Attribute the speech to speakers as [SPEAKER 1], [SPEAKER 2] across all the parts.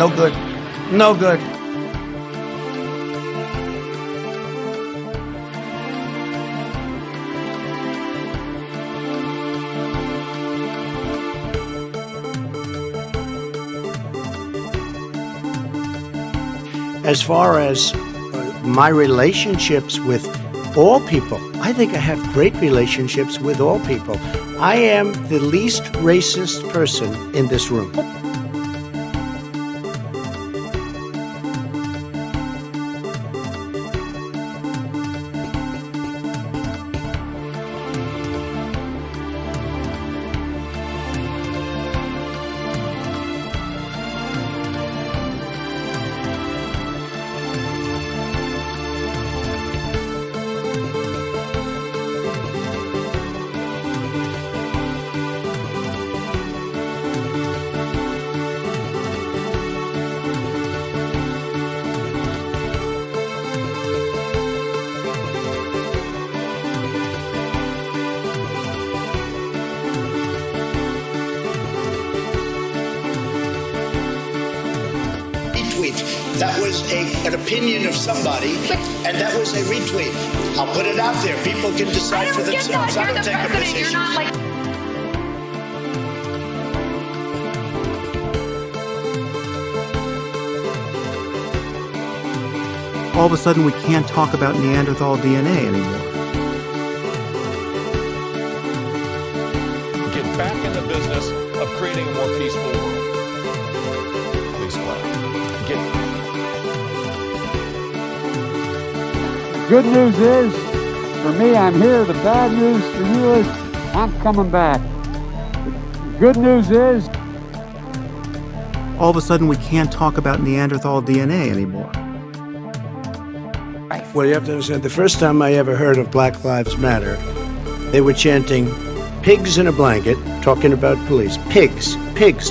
[SPEAKER 1] No good. No good. As far as my relationships with all people, I think I have great relationships with all people. I am the least racist person in this room. That was an opinion of somebody, and that was a retweet. I'll put it out there. People can decide for themselves. I don't take a position. You're not like...
[SPEAKER 2] All of a sudden, we can't talk about Neanderthal DNA anymore.
[SPEAKER 3] Get back in the business of creating a more peaceful world. Please clap.
[SPEAKER 4] Good news is, for me, I'm here. The bad news for you is, I'm coming back. The good news is...
[SPEAKER 2] All of a sudden, we can't talk about Neanderthal DNA anymore.
[SPEAKER 1] Well, you have to understand, the first time I ever heard of Black Lives Matter, they were chanting, pigs in a blanket, talking about police. Pigs,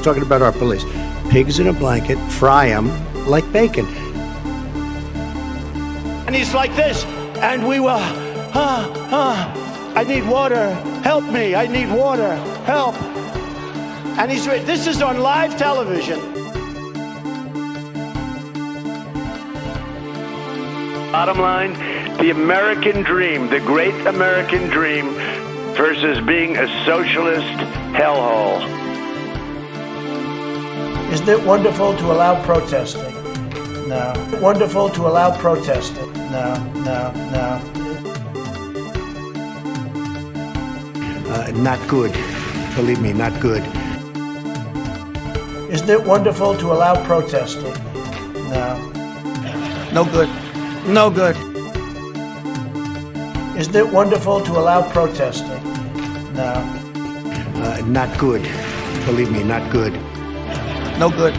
[SPEAKER 1] talking about our police. Pigs in a blanket, fry them like bacon. And he's like this, and we were, I need water, help me, I need water, help. And this is on live television.
[SPEAKER 5] Bottom line, the American dream, the great American dream versus being a socialist hellhole.
[SPEAKER 1] Isn't it wonderful to allow protesting? No. Wonderful to allow protesting? No. Not good. Believe me, not good. Isn't it wonderful to allow protesting? No. No good. No good. Isn't it wonderful to allow protesting? No. Not good. Believe me, not good. No good.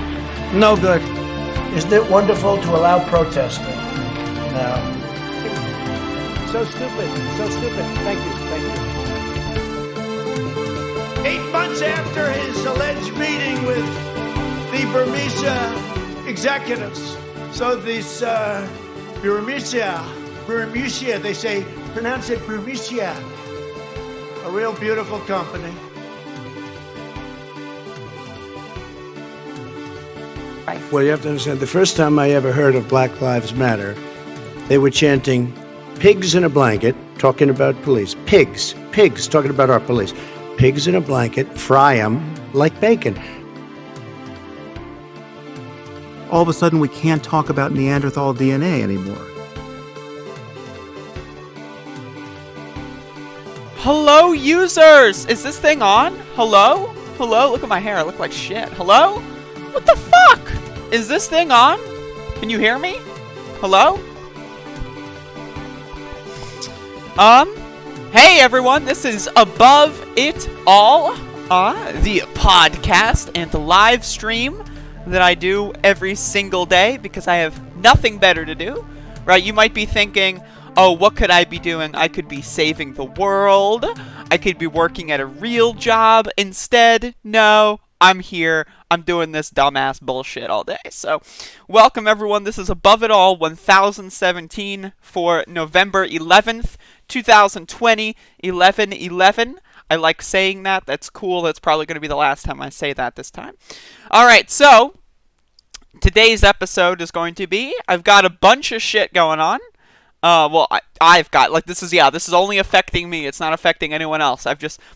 [SPEAKER 1] No good. Isn't it wonderful to allow protesting? No. So stupid. So stupid. Thank you. 8 months after his alleged meeting with the Burmese executives. So these Burmese, they say, pronounce it Burmese. A real beautiful company. Well, you have to understand, the first time I ever heard of Black Lives Matter, they were chanting, pigs in a blanket, talking about police. Pigs, talking about our police. Pigs in a blanket, fry them like bacon.
[SPEAKER 2] All of a sudden, we can't talk about Neanderthal DNA anymore.
[SPEAKER 6] Hello, users! Is this thing on? Hello? Look at my hair, I look like shit. Hello? What the fuck? Is this thing on? Can you hear me? Hello? Hey everyone, this is Above It All, the podcast and the live stream that I do every single day because I have nothing better to do, right? You might be thinking, oh, what could I be doing? I could be saving the world. I could be working at a real job. Instead, no, I'm here. I'm doing this dumbass bullshit all day. So, welcome everyone. This is Above It All 1017 for November 11th, 2020, 11/11. I like saying that. That's cool. That's probably going to be the last time I say that this time. All right, so today today's episode is going to be, I've got a bunch of shit going on. I've got, like, this is only affecting me. It's not affecting anyone else.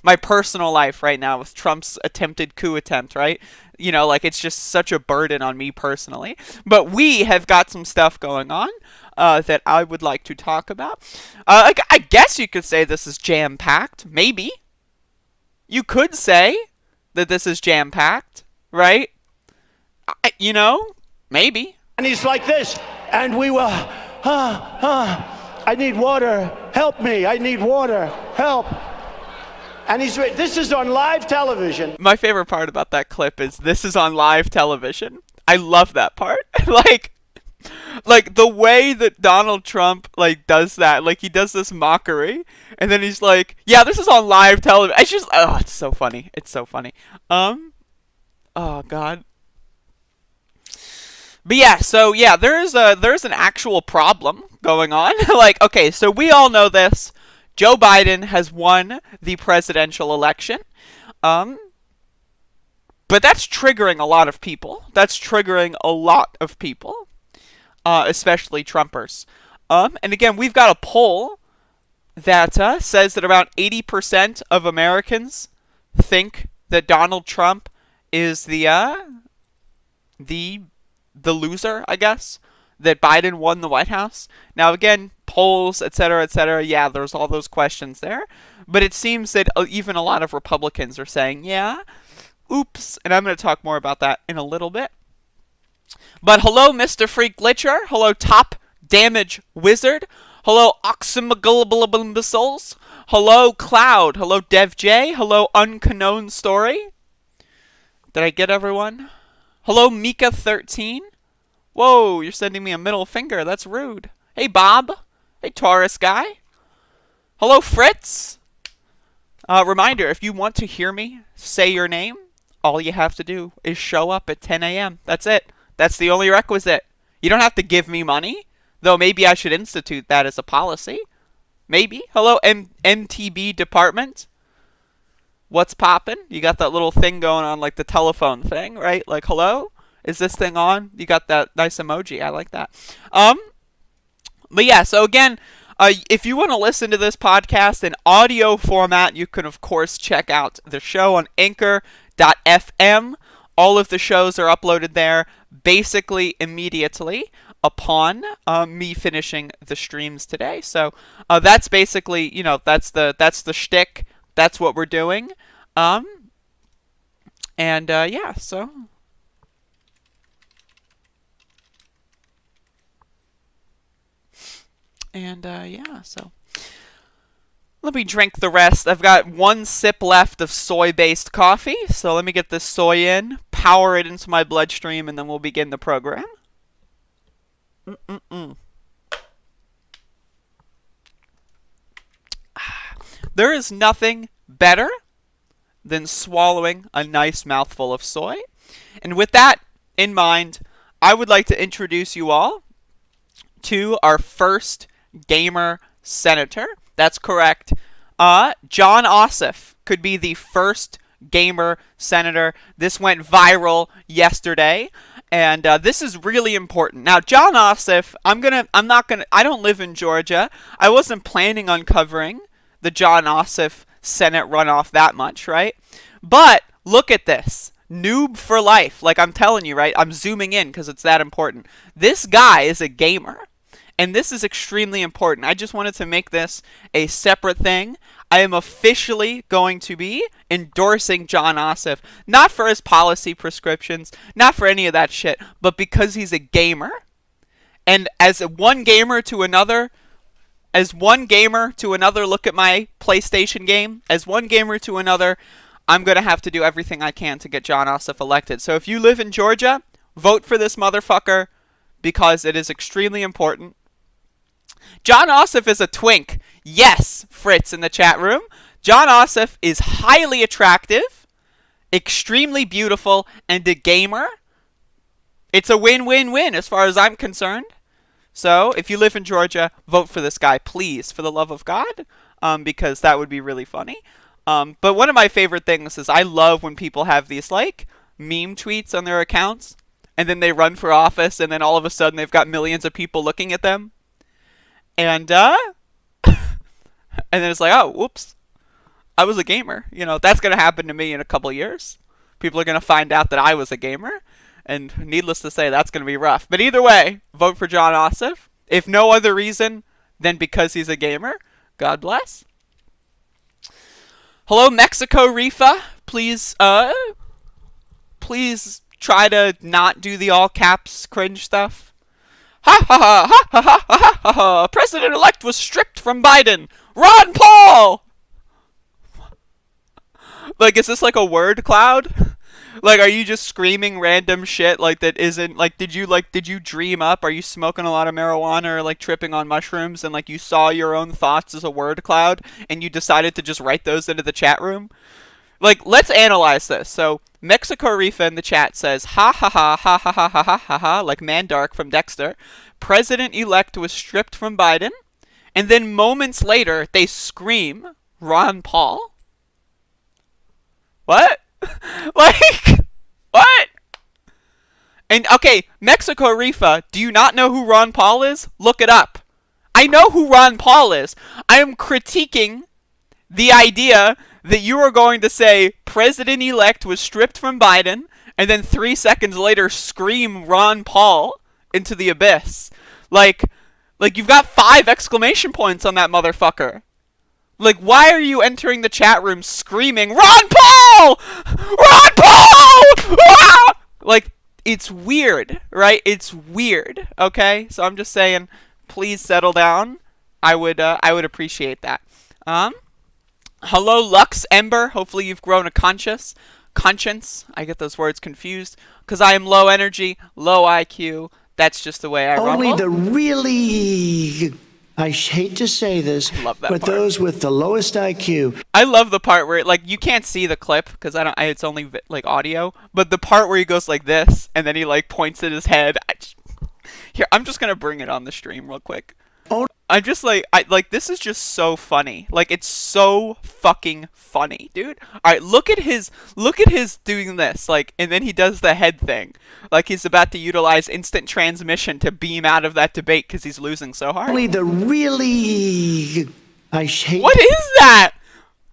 [SPEAKER 6] My personal life right now with Trump's attempted coup attempt, right? You know, like, it's just such a burden on me personally. But we have got some stuff going on that I would like to talk about. I guess you could say this is jam-packed. Maybe. You could say that this is jam-packed, right? Maybe.
[SPEAKER 1] And he's like this, and we will, I need water, help me, I need water, help. And this is on live television.
[SPEAKER 6] My favorite part about that clip is this is on live television. I love that part. like the way that Donald Trump, like, does that, like, he does this mockery, and then he's like, yeah, this is on live television. It's just, it's so funny. It's so funny. Oh, God. But yeah, so yeah, there's an actual problem going on. Like, okay, so we all know this. Joe Biden has won the presidential election. But that's triggering a lot of people. Especially Trumpers. And again, we've got a poll that says that around 80% of Americans think that Donald Trump is the loser, I guess, that Biden won the White House. Now, again, polls, etc., yeah, there's all those questions there. But it seems that even a lot of Republicans are saying, yeah, oops. And I'm going to talk more about that in a little bit. But hello, Mr. Freak Glitcher. Hello, Top Damage Wizard. Hello, Oxymagulabulabumbussels. Hello, Cloud. Hello, Dev J. Hello, Unknown Story. Did I get everyone? Hello, Mika13. Whoa, you're sending me a middle finger. That's rude. Hey, Bob. Hey, Taurus guy. Hello, Fritz. Reminder, if you want to hear me say your name, all you have to do is show up at 10 a.m. That's it. That's the only requisite. You don't have to give me money, though maybe I should institute that as a policy. Maybe. Hello, MTB department. What's poppin'? You got that little thing going on, like the telephone thing, right? Like, hello? Is this thing on? You got that nice emoji. I like that. But yeah, so again, if you want to listen to this podcast in audio format, you can, of course, check out the show on anchor.fm. All of the shows are uploaded there basically immediately upon me finishing the streams today. So that's basically, that's the shtick. That's what we're doing. Yeah, so. Yeah, so. Let me drink the rest. I've got one sip left of soy-based coffee. So let me get this soy in, power it into my bloodstream, and then we'll begin the program. There is nothing better than swallowing a nice mouthful of soy. And with that in mind, I would like to introduce you all to our first gamer senator. That's correct. John Ossoff could be the first gamer senator. This went viral yesterday. And this is really important. Now, John Ossoff, I don't live in Georgia. I wasn't planning on covering the John Ossoff Senate runoff that much, right? But look at this. Noob for life. Like I'm telling you, right? I'm zooming in because it's that important. This guy is a gamer. And this is extremely important. I just wanted to make this a separate thing. I am officially going to be endorsing John Ossoff. Not for his policy prescriptions, not for any of that shit, but because he's a gamer. And as one gamer to another, look at my PlayStation game. As one gamer to another, I'm going to have to do everything I can to get John Ossoff elected. So if you live in Georgia, vote for this motherfucker because it is extremely important. John Ossoff is a twink. Yes, Fritz in the chat room. John Ossoff is highly attractive, extremely beautiful, and a gamer. It's a win-win-win as far as I'm concerned. So, if you live in Georgia, vote for this guy, please, for the love of God, because that would be really funny. But one of my favorite things is I love when people have these, like, meme tweets on their accounts. and then they run for office, and then all of a sudden they've got millions of people looking at them. And and then it's like, oh, whoops, I was a gamer. That's going to happen to me in a couple years. People are going to find out that I was a gamer, and needless to say, that's going to be rough. But either way, vote for John Ossoff. If no other reason than because he's a gamer, God bless. Hello, Mexico Rifa. Please try to not do the all caps cringe stuff. Ha ha ha ha ha ha ha ha ha. President-elect was stripped from Biden. Ron Paul! Like, is this like a word cloud? Like, are you just screaming random shit like that isn't, like, did you dream up? Are you smoking a lot of marijuana or, like, tripping on mushrooms and, like, you saw your own thoughts as a word cloud and you decided to just write those into the chat room? Like, let's analyze this. So, Mexico Rifa in the chat says, ha ha ha ha ha ha ha ha ha ha, like Mandark from Dexter. President-elect was stripped from Biden. And then moments later, they scream, Ron Paul? What? Like, what? And, okay, Mexico Rifa, do you not know who Ron Paul is? Look it up. I know who Ron Paul is. I am critiquing the idea that you are going to say President-elect was stripped from Biden, and then 3 seconds later scream Ron Paul into the abyss. Like you've got 5 exclamation points on that motherfucker. Like, why are you entering the chat room screaming, Ron Paul! Ron Paul! Ah! Like, it's weird, right? It's weird, okay? So I'm just saying, please settle down. I would appreciate that. Hello, Lux Ember. Hopefully you've grown a conscience. I get those words confused. Because I am low energy, low IQ. That's just the way I rumble.
[SPEAKER 1] Only the really... I hate to say this,
[SPEAKER 6] love that
[SPEAKER 1] but
[SPEAKER 6] part.
[SPEAKER 1] Those with the lowest IQ.
[SPEAKER 6] I love the part where, like, you can't see the clip because it's only like audio. But the part where he goes like this and then he like points at his head. I'm just gonna bring it on the stream real quick.
[SPEAKER 1] Oh.
[SPEAKER 6] I'm just like, this is just so funny. Like, it's so fucking funny, dude. All right, look at his doing this, like, and then he does the head thing, like he's about to utilize instant transmission to beam out of that debate because he's losing so hard.
[SPEAKER 1] Only the really, I hate.
[SPEAKER 6] What is that?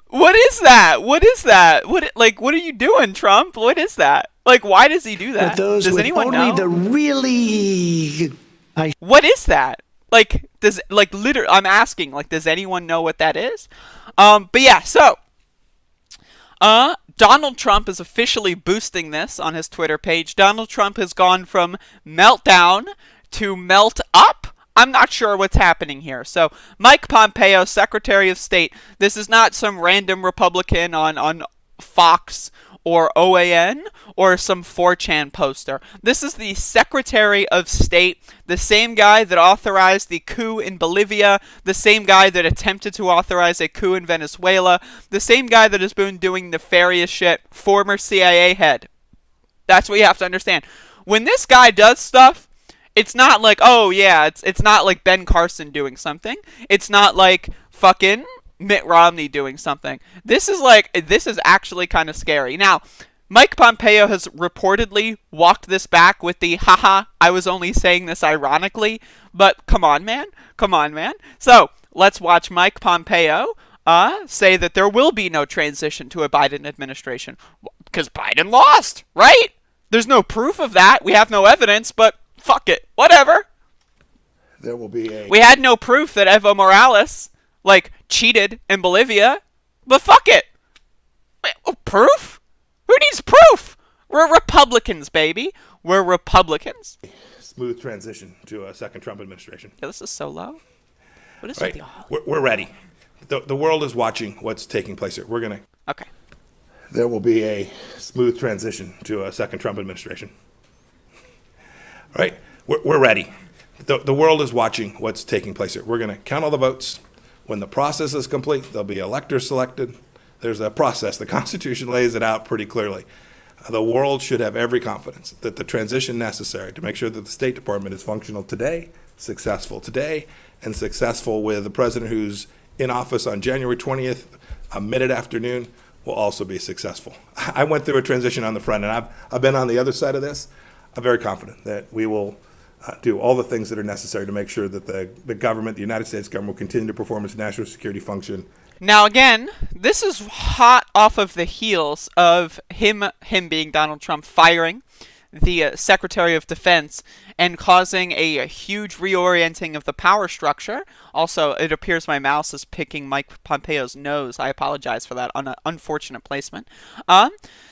[SPEAKER 6] What is that? What is that? What are you doing, Trump? What is that? Like, why does he do that?
[SPEAKER 1] Does
[SPEAKER 6] anyone know?
[SPEAKER 1] Only the really,
[SPEAKER 6] What is that? Like, I'm asking, like, does anyone know what that is? But yeah, so, Donald Trump is officially boosting this on his Twitter page. Donald Trump has gone from meltdown to melt up. I'm not sure what's happening here. So, Mike Pompeo, Secretary of State, this is not some random Republican on Fox or OAN or some 4chan poster. This is the Secretary of State, the same guy that authorized the coup in Bolivia, the same guy that attempted to authorize a coup in Venezuela, the same guy that has been doing nefarious shit, former CIA head. That's what you have to understand. When this guy does stuff, it's not like, oh yeah, it's not like Ben Carson doing something. It's not like fucking Mitt Romney doing something. This is actually kind of scary. Now, Mike Pompeo has reportedly walked this back with the, haha, I was only saying this ironically, but come on, man. So, let's watch Mike Pompeo say that there will be no transition to a Biden administration. Because Biden lost, right? There's no proof of that. We have no evidence, but fuck it. Whatever.
[SPEAKER 7] There will be
[SPEAKER 6] We had no proof that Evo Morales cheated in Bolivia, but fuck it. Proof? Who needs proof? We're Republicans, baby. We're Republicans.
[SPEAKER 7] Smooth transition to a second Trump administration.
[SPEAKER 6] Yeah, this is so low. What is
[SPEAKER 7] right. We're ready. The world is watching what's taking place here.
[SPEAKER 6] Okay.
[SPEAKER 7] There will be a smooth transition to a second Trump administration. Right. We're ready. The world is watching what's taking place here. We're going to count all the votes. When the process is complete, there'll be electors selected. There's a process. The Constitution lays it out pretty clearly. The world should have every confidence that the transition necessary to make sure that the State Department is functional today, successful today, and successful with the president who's in office on January 20th, mid-afternoon, will also be successful. I went through a transition on the front, and I've been on the other side of this. I'm very confident that we will do all the things that are necessary to make sure that the government, the United States government, will continue to perform its national security function.
[SPEAKER 6] Now again, this is hot off of the heels of him being Donald Trump firing the Secretary of Defense and causing a huge reorienting of the power structure. Also, it appears my mouse is picking Mike Pompeo's nose. I apologize for that unfortunate placement.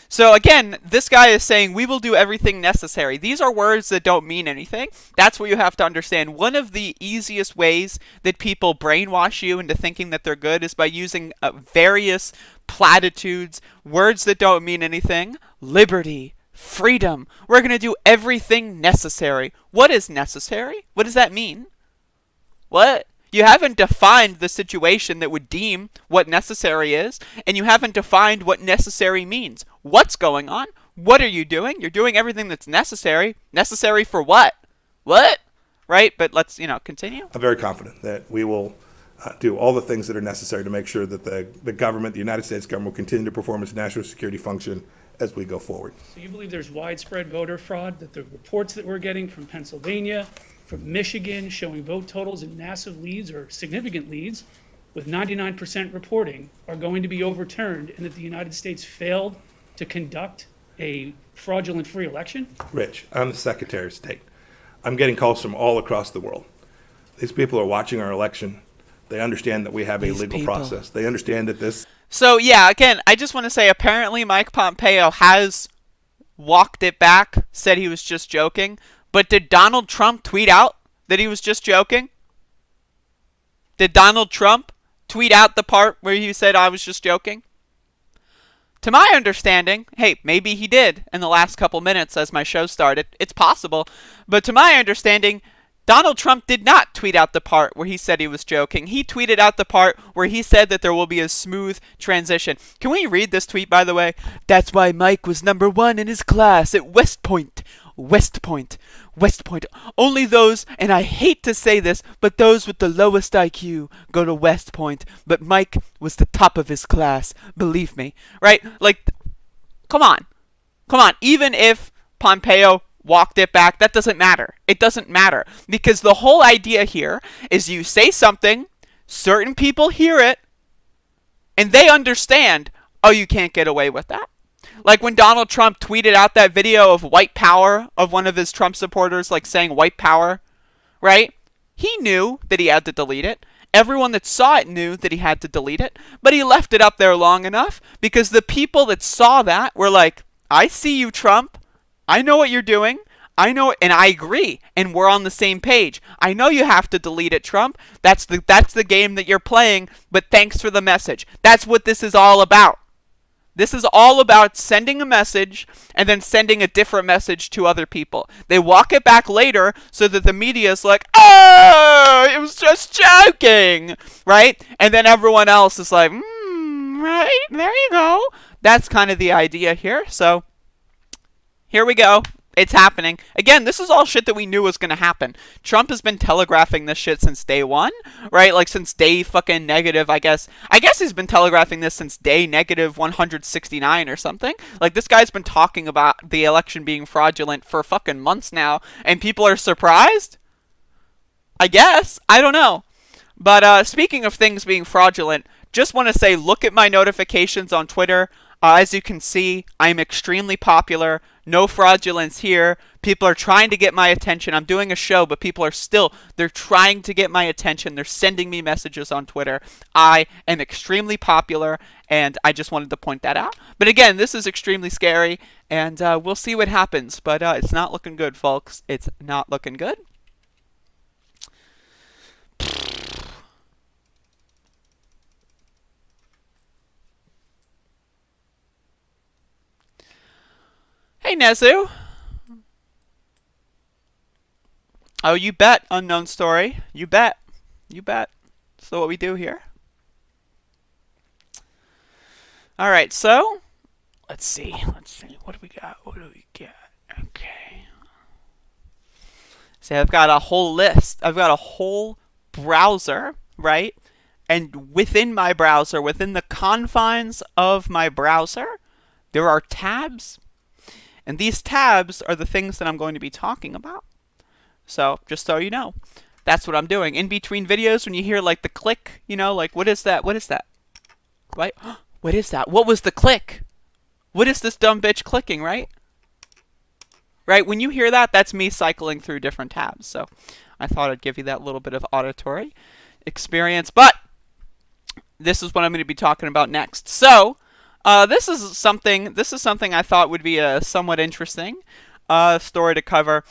[SPEAKER 6] So again, this guy is saying we will do everything necessary. These are words that don't mean anything. That's what you have to understand. One of the easiest ways that people brainwash you into thinking that they're good is by using various platitudes, words that don't mean anything. Liberty, freedom. We're going to do everything necessary. What is necessary? What does that mean? What? You haven't defined the situation that would deem what necessary is, and you haven't defined what necessary means. What's going on? What are you doing? You're doing everything that's necessary. Necessary for what? What? Right? But let's, continue.
[SPEAKER 7] I'm very confident that we will do all the things that are necessary to make sure that the government, the United States government, will continue to perform its national security function as we go forward.
[SPEAKER 8] So you believe there's widespread voter fraud, that the reports that we're getting from Pennsylvania, from Michigan, showing vote totals in massive leads or significant leads with 99% reporting are going to be overturned, and that the United States failed to conduct a fraudulent free election?
[SPEAKER 7] Rich, I'm the Secretary of State. I'm getting calls from all across the world. These people are watching our election. They understand that we have a legal process. They understand that this...
[SPEAKER 6] So, yeah, again, I just want to say apparently Mike Pompeo has walked it back, said he was just joking. But did Donald Trump tweet out that he was just joking? Did Donald Trump tweet out the part where he said, I was just joking? To my understanding, hey, maybe he did in the last couple minutes as my show started. It's possible. But to my understanding, Donald Trump did not tweet out the part where he said he was joking. He tweeted out the part where he said that there will be a smooth transition. Can we read this tweet, by the way? That's why Mike was number 1 in his class at West Point. West Point. West Point. Only those, and I hate to say this, but those with the lowest IQ go to West Point. But Mike was the top of his class. Believe me. Right? Like, come on. Come on. Even if Pompeo walked it back, that doesn't matter. It doesn't matter. Because the whole idea here is you say something, certain people hear it, and they understand, oh, you can't get away with that. Like when Donald Trump tweeted out that video of white power of one of his Trump supporters, like saying white power, right? He knew that he had to delete it. Everyone that saw it knew that he had to delete it, but he left it up there long enough because the people that saw that were like, I see you, Trump. I know what you're doing. I know, and I agree, and we're on the same page. I know you have to delete it, Trump. That's the game that you're playing, but thanks for the message. That's what this is all about. This is all about sending a message and then sending a different message to other people. They walk it back later so that the media is like, oh, it was just joking, right? And then everyone else is like, right, there you go. That's kind of the idea here. So here we go. It's happening. Again, this is all shit that we knew was going to happen. Trump has been telegraphing this shit since day one, right? Like since day fucking negative, I guess he's been telegraphing this since day negative 169 or something. Like this guy's been talking about the election being fraudulent for fucking months now, and people are surprised? I guess. I don't know. But speaking of things being fraudulent, just want to say, look at my notifications on Twitter. As you can see, I'm extremely popular. No fraudulence here. People are trying to get my attention. I'm doing a show, but people are they're trying to get my attention. They're sending me messages on Twitter. I am extremely popular, and I just wanted to point that out. But again, this is extremely scary, and we'll see what happens. But it's not looking good, folks. It's not looking good. Hey, Nezu. Oh, you bet, unknown story. You bet. You bet. So what we do here. All right, so let's see. What do we got? Okay. See, I've got a whole list. I've got a whole browser, right? And within my browser, within the confines of my browser, there are tabs. And these tabs are the things that I'm going to be talking about. So, just so you know, that's what I'm doing. In between videos, when you hear like the click, you know, like, what is that? What is that? Right? What is that? What was the click? What is this dumb bitch clicking, right? Right? When you hear that, that's me cycling through different tabs. So, I thought I'd give you that little bit of auditory experience. But this is what I'm going to be talking about next. So, this is something I thought would be a somewhat interesting story to cover.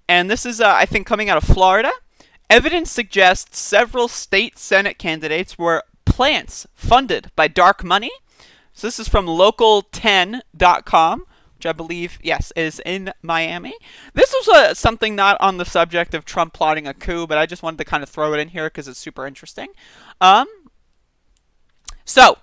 [SPEAKER 6] And this is, I think, coming out of Florida. Evidence suggests several state Senate candidates were plants funded by dark money. So this is from local10.com, which I believe, yes, is in Miami. This was something not on the subject of Trump plotting a coup, but I just wanted to kind of throw it in here because it's super interesting. So,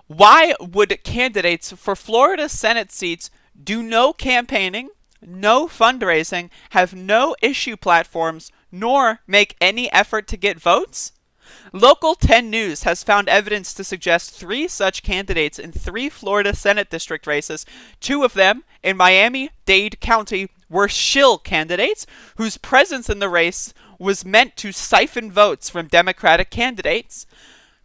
[SPEAKER 6] why would candidates for Florida Senate seats do no campaigning, no fundraising, have no issue platforms, nor make any effort to get votes? Local 10 News has found evidence to suggest 3 such candidates in 3 Florida Senate district races. 2 of them in Miami-Dade County were shill candidates whose presence in the race was meant to siphon votes from Democratic candidates.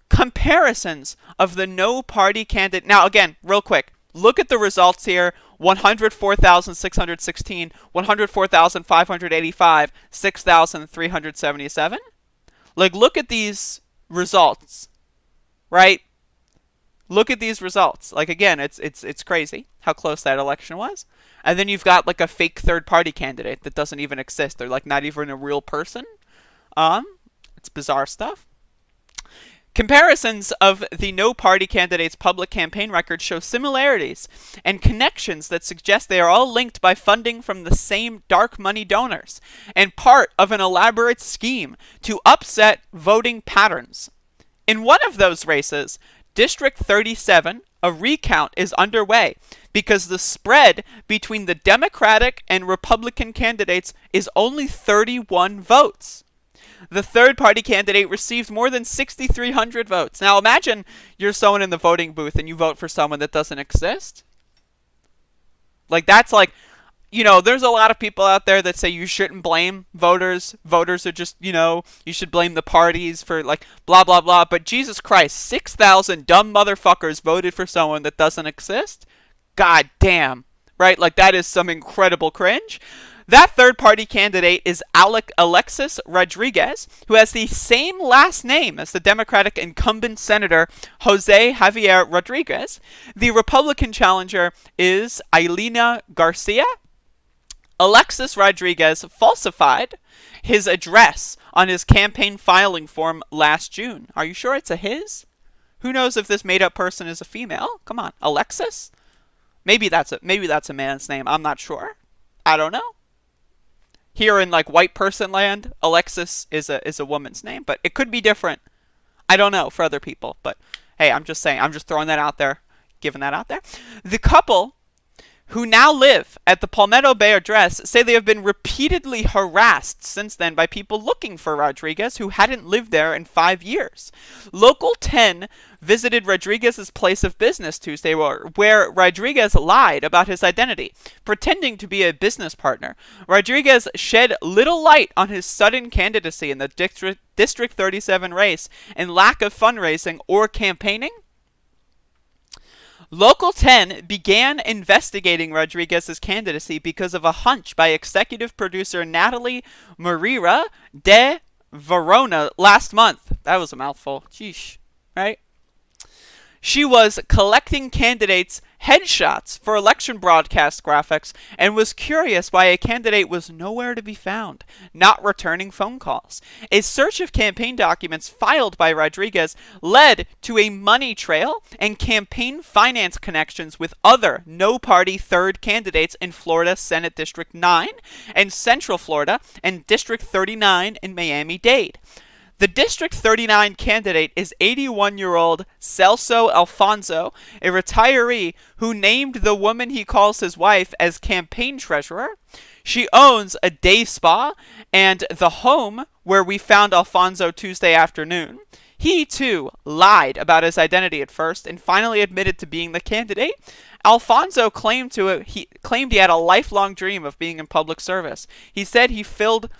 [SPEAKER 6] Comparisons of the no-party candidate. Now, again, real quick, look at the results here. 104,616, 104,585, 6,377. Like, look at these results, right? Look at these results. Like, again, it's crazy how close that election was. And then you've got, like, a fake third-party candidate that doesn't even exist. They're, like, not even a real person. It's bizarre stuff. Comparisons of the no-party candidates' public campaign records show similarities and connections that suggest they are all linked by funding from the same dark money donors and part of an elaborate scheme to upset voting patterns. In one of those races, District 37, a recount is underway because the spread between the Democratic and Republican candidates is only 31 votes. The third-party candidate received more than 6,300 votes. Now, imagine you're someone in the voting booth and you vote for someone that doesn't exist. Like, that's like, you know, there's a lot of people out there that say you shouldn't blame voters. Voters are just, you know, you should blame the parties for, like, blah, blah, blah. But Jesus Christ, 6,000 dumb motherfuckers voted for someone that doesn't exist? God damn. Right? Like, that is some incredible cringe. That third-party candidate is Alexis Rodriguez, who has the same last name as the Democratic incumbent Senator Jose Javier Rodriguez. The Republican challenger is Ailina Garcia. Alexis Rodriguez falsified his address on his campaign filing form last June. Are you sure it's a his? Who knows if this made-up person is a female? Come on, Alexis? Maybe that's a man's name. I'm not sure. I don't know. Here in, like, white person land, Alexis is a woman's name, but it could be different. I don't know for other people, but hey, I'm just saying, I'm just throwing that out there, giving that out there. The couple, who now live at the Palmetto Bay address, say they have been repeatedly harassed since then by people looking for Rodriguez who hadn't lived there in 5 years. Local 10 visited Rodriguez's place of business Tuesday, where Rodriguez lied about his identity, pretending to be a business partner. Rodriguez shed little light on his sudden candidacy in the District 37 race and lack of fundraising or campaigning. Local 10 began investigating Rodriguez's candidacy because of a hunch by executive producer Natalie Marira de Verona last month. That was a mouthful. Sheesh. Right? She was collecting candidates' headshots for election broadcast graphics and was curious why a candidate was nowhere to be found, not returning phone calls. A search of campaign documents filed by Rodriguez led to a money trail and campaign finance connections with other no-party third candidates in Florida Senate District 9 and Central Florida and District 39 in Miami-Dade. The District 39 candidate is 81-year-old Celso Alfonso, a retiree who named the woman he calls his wife as campaign treasurer. She owns a day spa and the home where we found Alfonso Tuesday afternoon. He, too, lied about his identity at first and finally admitted to being the candidate. Alfonso claimed he had a lifelong dream of being in public service. He said he filed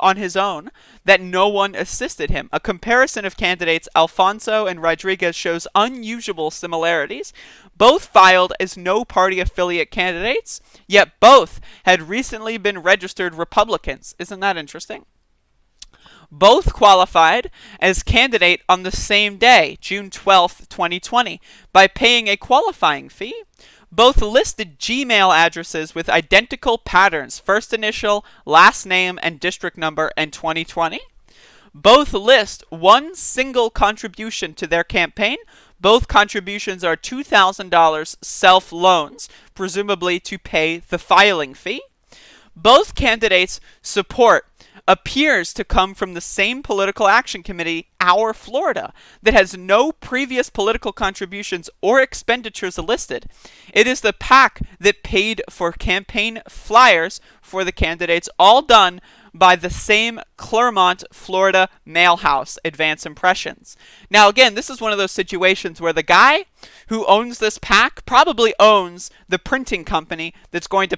[SPEAKER 6] on his own, that no one assisted him. A comparison of candidates Alfonso and Rodriguez shows unusual similarities. Both filed as no party affiliate candidates, yet both had recently been registered Republicans. Isn't that interesting? Both qualified as candidate on the same day, June 12, 2020, by paying a qualifying fee. Both listed Gmail addresses with identical patterns, first initial, last name, and district number in 2020. Both list one single contribution to their campaign. Both contributions are $2,000 self-loans, presumably to pay the filing fee. Both candidates' support appears to come from the same political action committee, Our Florida, that has no previous political contributions or expenditures listed. It is the PAC that paid for campaign flyers for the candidates, all done by the same Clermont, Florida mailhouse, Advance Impressions. Now, again, this is one of those situations where the guy who owns this PAC probably owns the printing company that's going to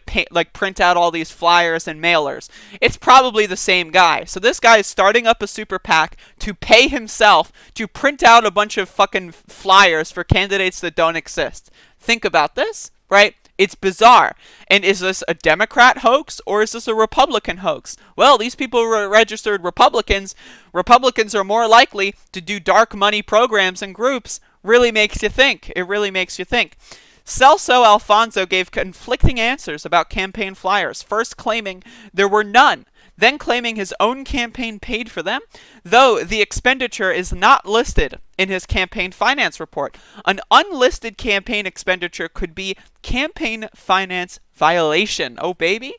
[SPEAKER 6] print out all these flyers and mailers. It's probably the same guy. So this guy is starting up a super PAC to pay himself to print out a bunch of fucking flyers for candidates that don't exist. Think about this, right? It's bizarre. And is this a Democrat hoax or is this a Republican hoax? Well, these people were registered Republicans. Republicans are more likely to do dark money programs and groups. Really makes you think. It really makes you think. Celso Alfonso gave conflicting answers about campaign flyers, first claiming there were none, then claiming his own campaign paid for them, though the expenditure is not listed in his campaign finance report. An unlisted campaign expenditure could be campaign finance violation. Oh, baby.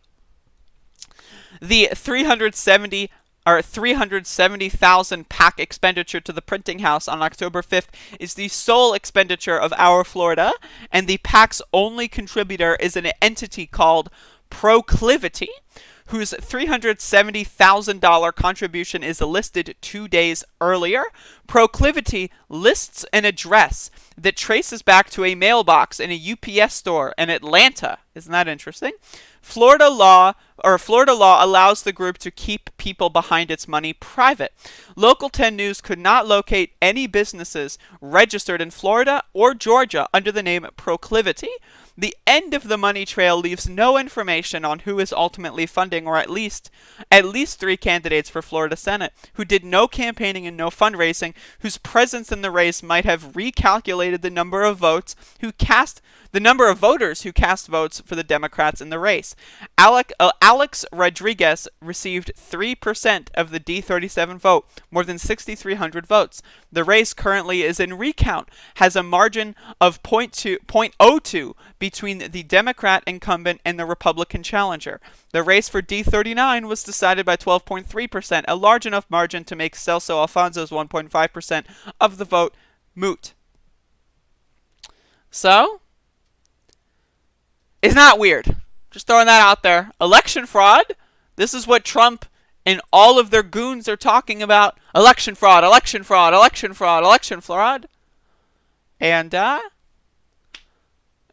[SPEAKER 6] The $370,000 PAC expenditure to the printing house on October 5th is the sole expenditure of Our Florida, and the PAC's only contributor is an entity called Proclivity, whose $370,000 contribution is listed 2 days earlier. Proclivity lists an address that traces back to a mailbox in a UPS store in Atlanta. Isn't that interesting? Florida law allows the group to keep people behind its money private. Local 10 News could not locate any businesses registered in Florida or Georgia under the name Proclivity. The end of the money trail leaves no information on who is ultimately funding, or at least 3 candidates for Florida Senate who did no campaigning and no fundraising, whose presence in the race might have recalculated the number of voters who cast votes for the Democrats in the race. Alex Rodriguez received 3% of the D37 vote, more than 6,300 votes. The race currently is in recount, has a margin of 0.02 between the Democrat incumbent and the Republican challenger. The race for D39 was decided by 12.3%, a large enough margin to make Celso Alfonso's 1.5% of the vote moot. So, it's not weird. Just throwing that out there. Election fraud. This is what Trump and all of their goons are talking about. Election fraud, election fraud, election fraud, election fraud. And,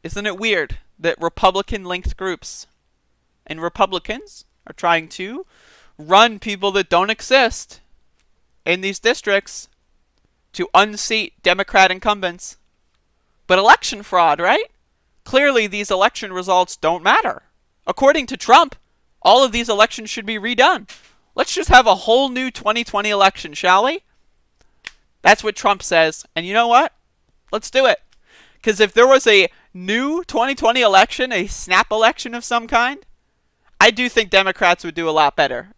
[SPEAKER 6] isn't it weird that Republican-linked groups and Republicans are trying to run people that don't exist in these districts to unseat Democrat incumbents? But election fraud, right? Clearly, these election results don't matter. According to Trump, all of these elections should be redone. Let's just have a whole new 2020 election, shall we? That's what Trump says. And you know what? Let's do it. Because if there was a new 2020 election, a snap election of some kind, I do think Democrats would do a lot better.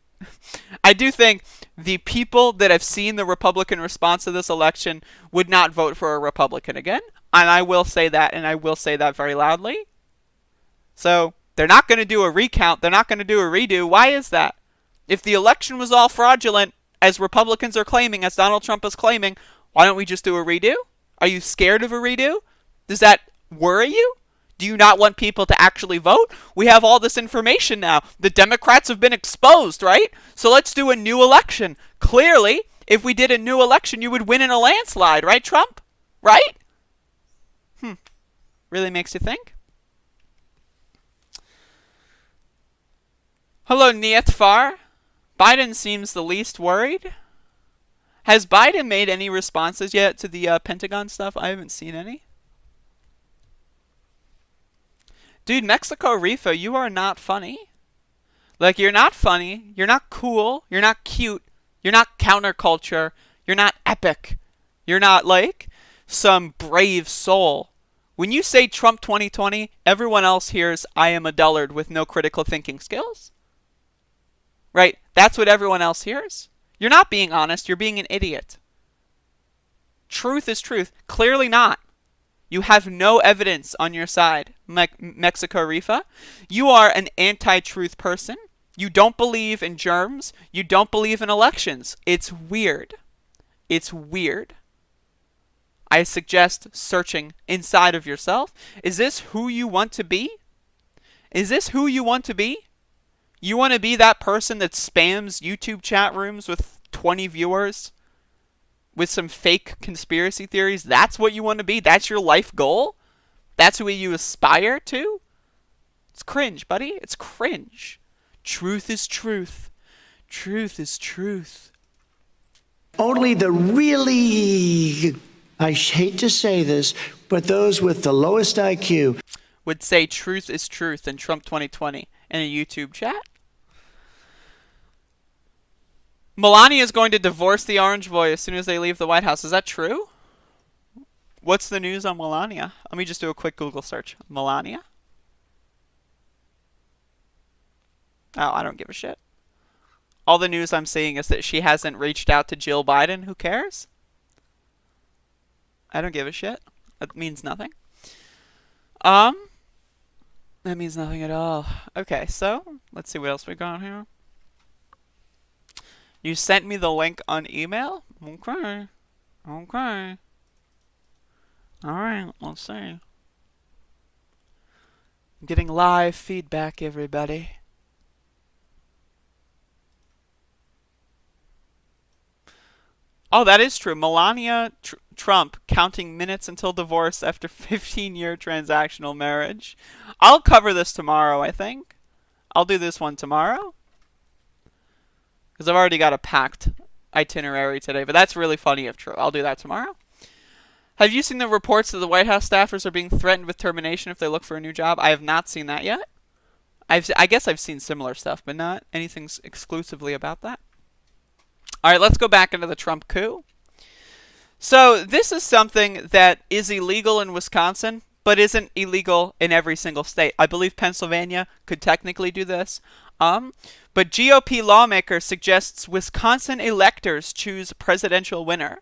[SPEAKER 6] I do think the people that have seen the Republican response to this election would not vote for a Republican again. And I will say that, and I will say that very loudly. So, they're not going to do a recount. They're not going to do a redo. Why is that? If the election was all fraudulent, as Republicans are claiming, as Donald Trump is claiming, why don't we just do a redo? Are you scared of a redo? Does that worry you? Do you not want people to actually vote? We have all this information now. The Democrats have been exposed, right? So let's do a new election. Clearly, if we did a new election, you would win in a landslide, right, Trump? Right? Really makes you think. Hello, Niathfar. Biden seems the least worried. Has Biden made any responses yet to the Pentagon stuff? I haven't seen any. Dude, Mexico Rifa, you are not funny. Like, you're not funny. You're not cool. You're not cute. You're not counterculture. You're not epic. You're not, like, some brave soul. When you say Trump 2020, everyone else hears, I am a dullard with no critical thinking skills. Right? That's what everyone else hears. You're not being honest. You're being an idiot. Truth is truth. Clearly not. You have no evidence on your side, Mexico Rifa. You are an anti-truth person. You don't believe in germs. You don't believe in elections. It's weird. It's weird. I suggest searching inside of yourself. Is this who you want to be? Is this who you want to be? You want to be that person that spams YouTube chat rooms with 20 viewers? With some fake conspiracy theories? That's what you want to be? That's your life goal? That's who you aspire to? It's cringe, buddy. It's cringe. Truth is truth. Truth is truth.
[SPEAKER 1] Only the really, I hate to say this, but those with the lowest IQ
[SPEAKER 6] would say truth is truth in Trump 2020 in a YouTube chat. Melania is going to divorce the Orange Boy as soon as they leave the White House. Is that true? What's the news on Melania? Let me just do a quick Google search. Melania? Oh, I don't give a shit. All the news I'm seeing is that she hasn't reached out to Jill Biden. Who cares? I don't give a shit. That means nothing. That means nothing at all. Okay, so let's see what else we got here. You sent me the link on email? Okay. Okay. Alright, let's see. I'm getting live feedback, everybody. Oh, that is true. Melania Trump counting minutes until divorce after 15-year transactional marriage. I'll cover this tomorrow, I think. I'll do this one tomorrow. Because I've already got a packed itinerary today. But that's really funny if true. I'll do that tomorrow. Have you seen the reports that the White House staffers are being threatened with termination if they look for a new job? I have not seen that yet. I guess I've seen similar stuff, but not anything exclusively about that. All right, let's go back into the Trump coup. So this is something that is illegal in Wisconsin, but isn't illegal in every single state. I believe Pennsylvania could technically do this. But GOP lawmaker suggests Wisconsin electors choose presidential winner.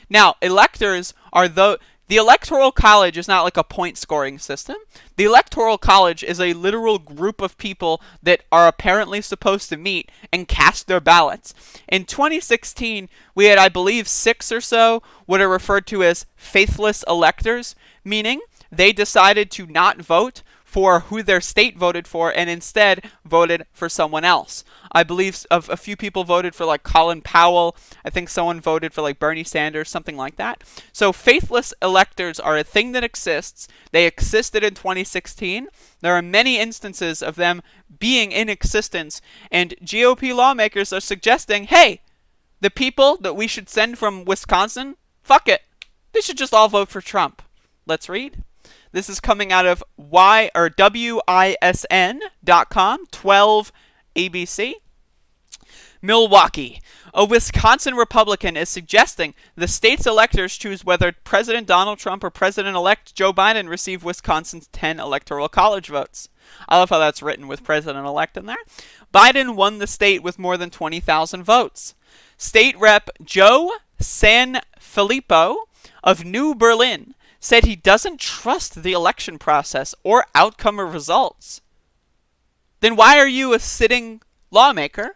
[SPEAKER 6] Now, electors are the Electoral College is not like a point scoring system. The Electoral College is a literal group of people that are apparently supposed to meet and cast their ballots. In 2016, we had, I believe, 6 or so what are referred to as faithless electors, meaning they decided to not vote for who their state voted for and instead voted for someone else. I believe a few people voted for like Colin Powell. I think someone voted for like Bernie Sanders, something like that. So faithless electors are a thing that exists. They existed in 2016. There are many instances of them being in existence, and GOP lawmakers are suggesting, hey, the people that we should send from Wisconsin, fuck it. They should just all vote for Trump. Let's read. This is coming out of WISN.com, 12 ABC. Milwaukee. A Wisconsin Republican is suggesting the state's electors choose whether President Donald Trump or President-elect Joe Biden receive Wisconsin's 10 Electoral College votes. I love how that's written with President-elect in there. Biden won the state with more than 20,000 votes. State Rep. Joe Sanfilippo of New Berlin said he doesn't trust the election process or outcome of results. Then why are you a sitting lawmaker?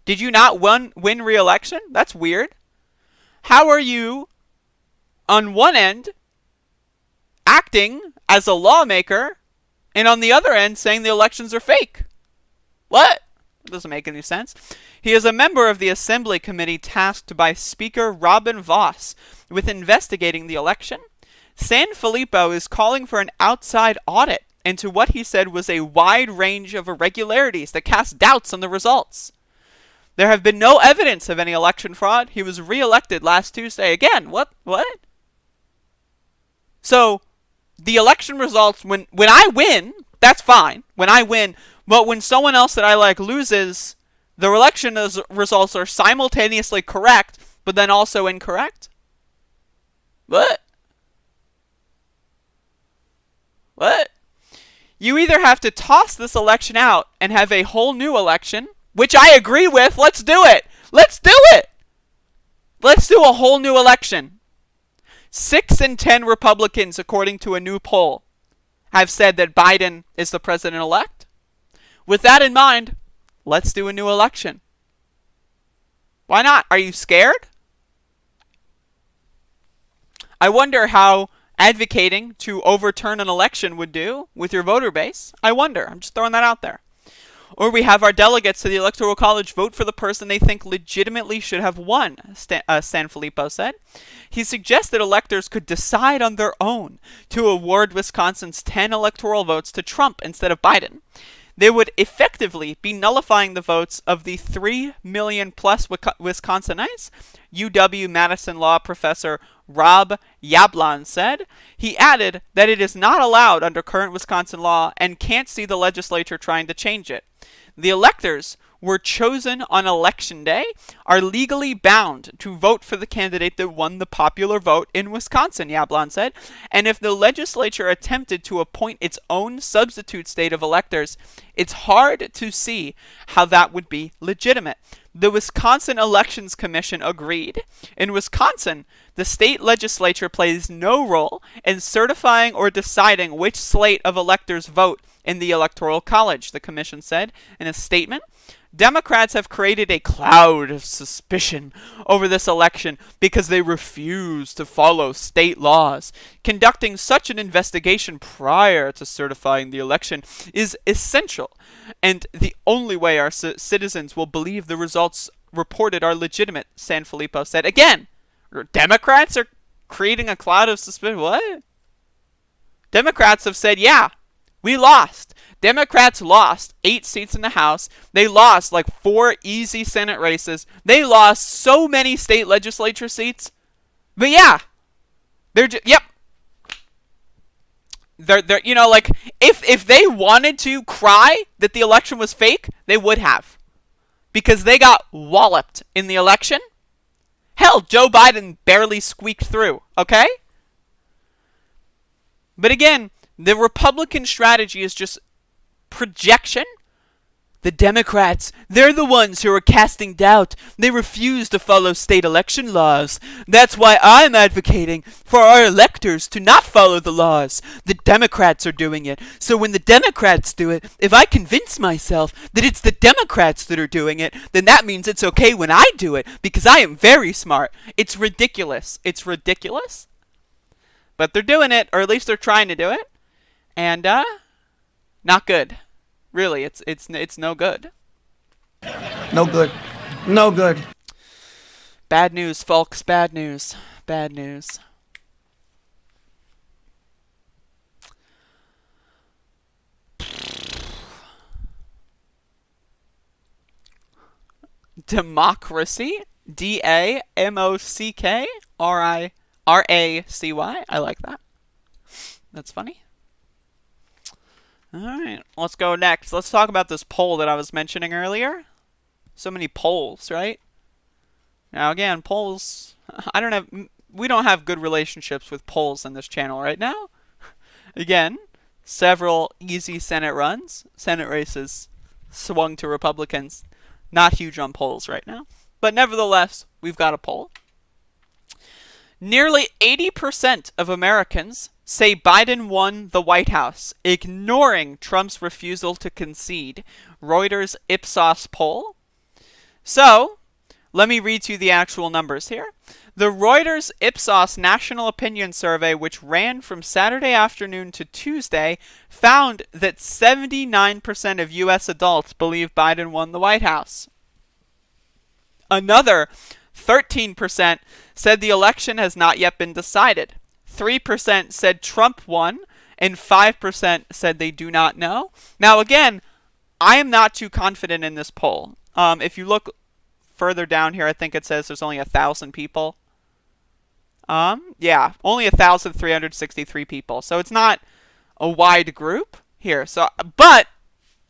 [SPEAKER 6] Did you not win re-election? That's weird. How are you, on one end, acting as a lawmaker, and on the other end, saying the elections are fake? What? Doesn't make any sense. He is a member of the Assembly Committee tasked by Speaker Robin Voss with investigating the election. Sanfilippo is calling for an outside audit into what he said was a wide range of irregularities that cast doubts on the results. There have been no evidence of any election fraud. He was re-elected last Tuesday. Again, what? So, the election results, when I win, that's fine. When I win, but when someone else that I like loses, the election results are simultaneously correct, but then also incorrect? What? You either have to toss this election out and have a whole new election, which I agree with. Let's do it. Let's do a whole new election. 6 in 10 Republicans, according to a new poll, have said that Biden is the president-elect. With that in mind, let's do a new election. Why not? Are you scared? I wonder how advocating to overturn an election would do with your voter base. I wonder. I'm just throwing that out there. Or we have our delegates to the Electoral College vote for the person they think legitimately should have won, Sanfilippo said. He suggested electors could decide on their own to award Wisconsin's 10 electoral votes to Trump instead of Biden. They would effectively be nullifying the votes of the 3 million plus Wisconsinites, UW-Madison law professor Rob Yablon said. He added that it is not allowed under current Wisconsin law and can't see the legislature trying to change it. The electors were chosen on Election Day, are legally bound to vote for the candidate that won the popular vote in Wisconsin, Yablon said. And if the legislature attempted to appoint its own substitute state of electors, it's hard to see how that would be legitimate. The Wisconsin Elections Commission agreed. In Wisconsin, the state legislature plays no role in certifying or deciding which slate of electors vote in the Electoral College, the commission said in a statement. Democrats have created a cloud of suspicion over this election because they refuse to follow state laws. Conducting such an investigation prior to certifying the election is essential, and the only way our citizens will believe the results reported are legitimate, Sanfilippo said. Again, Democrats are creating a cloud of suspicion. What? Democrats have said, yeah, we lost. Democrats lost 8 seats in the House. They lost like 4 easy Senate races. They lost so many state legislature seats. But yeah, they're you know, like if they wanted to cry that the election was fake, they would have, because they got walloped in the election. Hell, Joe Biden barely squeaked through. Okay, but again, the Republican strategy is just projection. The Democrats, they're the ones who are casting doubt. They refuse to follow state election laws. That's why I'm advocating for our electors to not follow the laws. The Democrats are doing it. So when the Democrats do it, if I convince myself that it's the Democrats that are doing it, then that means it's okay when I do it, because I am very smart. It's ridiculous. It's ridiculous. But they're doing it, or at least they're trying to do it. And, not good. Really, it's no good.
[SPEAKER 1] No good. No good.
[SPEAKER 6] Bad news, folks. Bad news. Bad news. Democracy. D-A-M-O-C-K-R-I-R-A-C-Y. I like that. That's funny. Alright, let's go next. Let's talk about this poll that I was mentioning earlier. So many polls, right? Now again, polls, we don't have good relationships with polls in this channel right now. Again, several easy Senate runs. Senate races swung to Republicans. Not huge on polls right now. But nevertheless, we've got a poll. Nearly 80% of Americans say Biden won the White House, ignoring Trump's refusal to concede. Reuters Ipsos poll. So, let me read you the actual numbers here. The Reuters Ipsos National Opinion Survey, which ran from Saturday afternoon to Tuesday, found that 79% of U.S. adults believe Biden won the White House. Another 13% said the election has not yet been decided. 3% said Trump won, and 5% said they do not know. Now, again, I am not too confident in this poll. If you look further down here, I think it says there's only 1,000 people. Yeah, only 1,363 people. So it's not a wide group here. So, but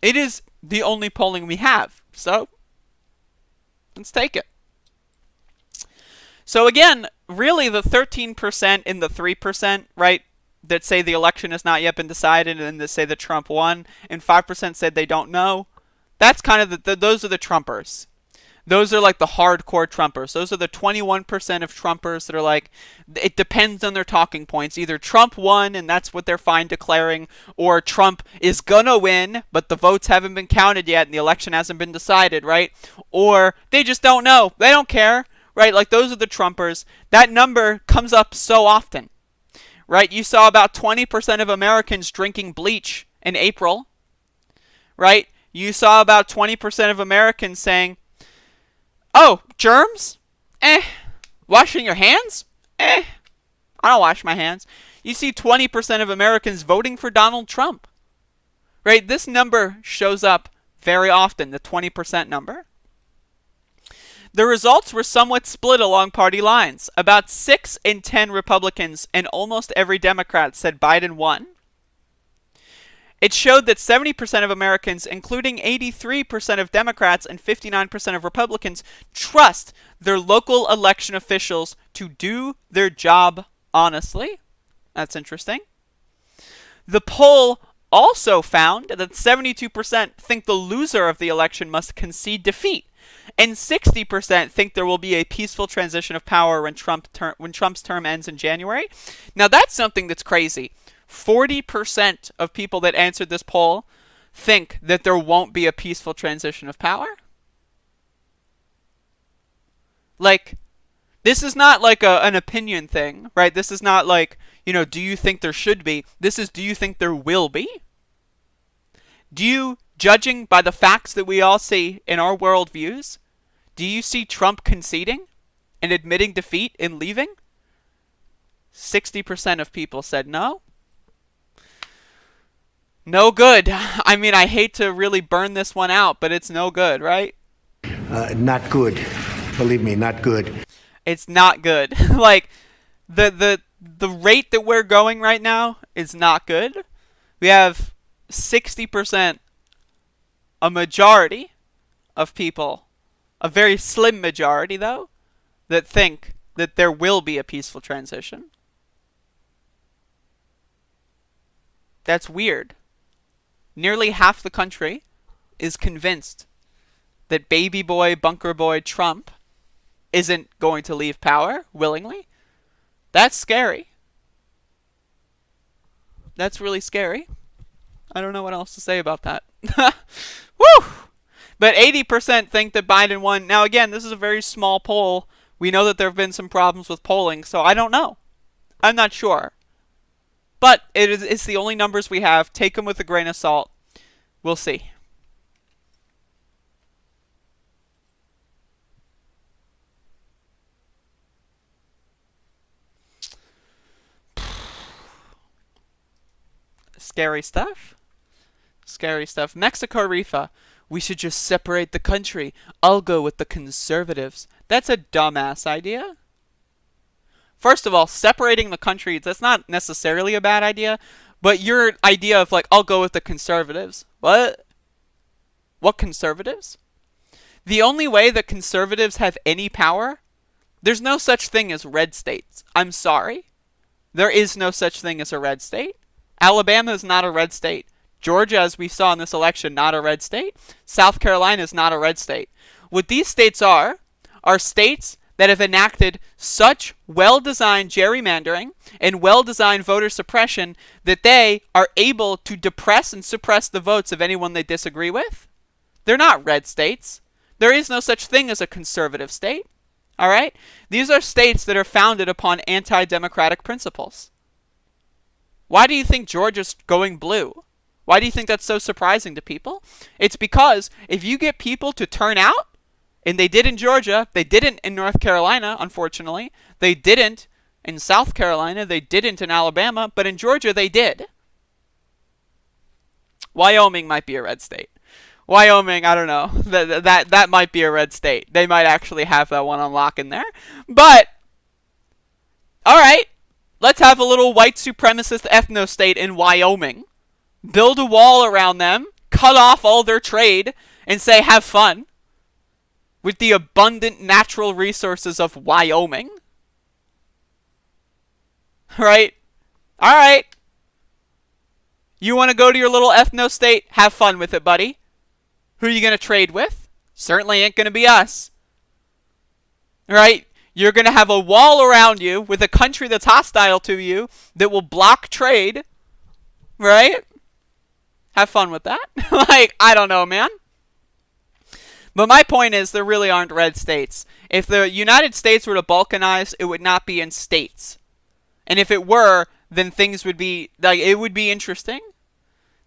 [SPEAKER 6] it is the only polling we have. So let's take it. So again, really the 13% and the 3%, right, that say the election has not yet been decided and that say that Trump won, and 5% said they don't know, that's kind of those are the Trumpers. Those are like the hardcore Trumpers. Those are the 21% of Trumpers that are like, it depends on their talking points. Either Trump won and that's what they're fine declaring, or Trump is gonna win, but the votes haven't been counted yet and the election hasn't been decided, right? Or they just don't know. They don't care, right? Like those are the Trumpers. That number comes up so often, right? You saw about 20% of Americans drinking bleach in April, right? You saw about 20% of Americans saying, oh, germs? Washing your hands? I don't wash my hands. You see 20% of Americans voting for Donald Trump. Right? This number shows up very often, the 20% number. The results were somewhat split along party lines. About 6 in 10 Republicans and almost every Democrat said Biden won. It showed that 70% of Americans, including 83% of Democrats and 59% of Republicans, trust their local election officials to do their job honestly. That's interesting. The poll also found that 72% think the loser of the election must concede defeat, and 60% think there will be a peaceful transition of power when Trump's term ends in January. Now that's something that's crazy. 40% of people that answered this poll think that there won't be a peaceful transition of power. Like, this is not like an opinion thing, right? This is not like, do you think there should be? This is, do you think there will be? Do you, judging by the facts that we all see in our worldviews, do you see Trump conceding and admitting defeat and leaving? 60% of people said no. No good. I mean, I hate to really burn this one out, but it's no good, right?
[SPEAKER 1] Not good. Believe me, not good.
[SPEAKER 6] It's not good. Like, the rate that we're going right now is not good. We have 60%, a majority of people, a very slim majority, though, that think that there will be a peaceful transition. That's weird. Nearly half the country is convinced that baby boy, bunker boy Trump isn't going to leave power willingly. That's scary. That's really scary. I don't know what else to say about that. Woo! But 80% think that Biden won. Now, again, this is a very small poll. We know that there have been some problems with polling, so I don't know. I'm not sure. But it's the only numbers we have. Take them with a grain of salt. We'll see. Scary stuff. Scary stuff. Mexico Rifa. We should just separate the country. I'll go with the conservatives. That's a dumbass idea. First of all, separating the country, that's not necessarily a bad idea, but your idea of like, I'll go with the conservatives. What? What conservatives? The only way that conservatives have any power, there's no such thing as red states. I'm sorry. There is no such thing as a red state. Alabama is not a red state. Georgia, as we saw in this election, not a red state. South Carolina is not a red state. What these states are states that have enacted such well-designed gerrymandering and well-designed voter suppression that they are able to depress and suppress the votes of anyone they disagree with. They're not red states. There is no such thing as a conservative state. All right? These are states that are founded upon anti-democratic principles. Why do you think Georgia's going blue? Why do you think that's so surprising to people? It's because if you get people to turn out, and they did in Georgia, they didn't in North Carolina, unfortunately, they didn't in South Carolina, they didn't in Alabama, but in Georgia they did. Wyoming might be a red state. Wyoming, I don't know. That might be a red state. They might actually have that one on lock in there. But, alright, let's have a little white supremacist ethno-state in Wyoming. Build a wall around them, cut off all their trade, and say have fun with the abundant natural resources of Wyoming. Right? Alright. You want to go to your little ethno-state? Have fun with it, buddy. Who are you going to trade with? Certainly ain't going to be us. Right? You're going to have a wall around you with a country that's hostile to you that will block trade. Right? Have fun with that. Like, I don't know, man. But my point is, there really aren't red states. If the United States were to balkanize, it would not be in states. And if it were, then things would be, like, it would be interesting.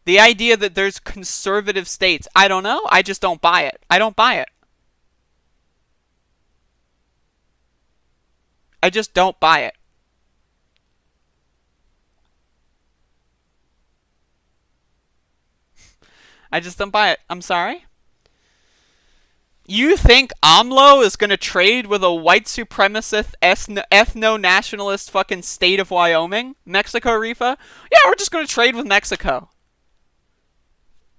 [SPEAKER 6] The idea that there's conservative states, I don't know. I just don't buy it. I don't buy it. I just don't buy it. I just don't buy it. I'm sorry. You think AMLO is going to trade with a white supremacist ethno-nationalist fucking state of Wyoming? Mexico, Rifa? Yeah, we're just going to trade with Mexico.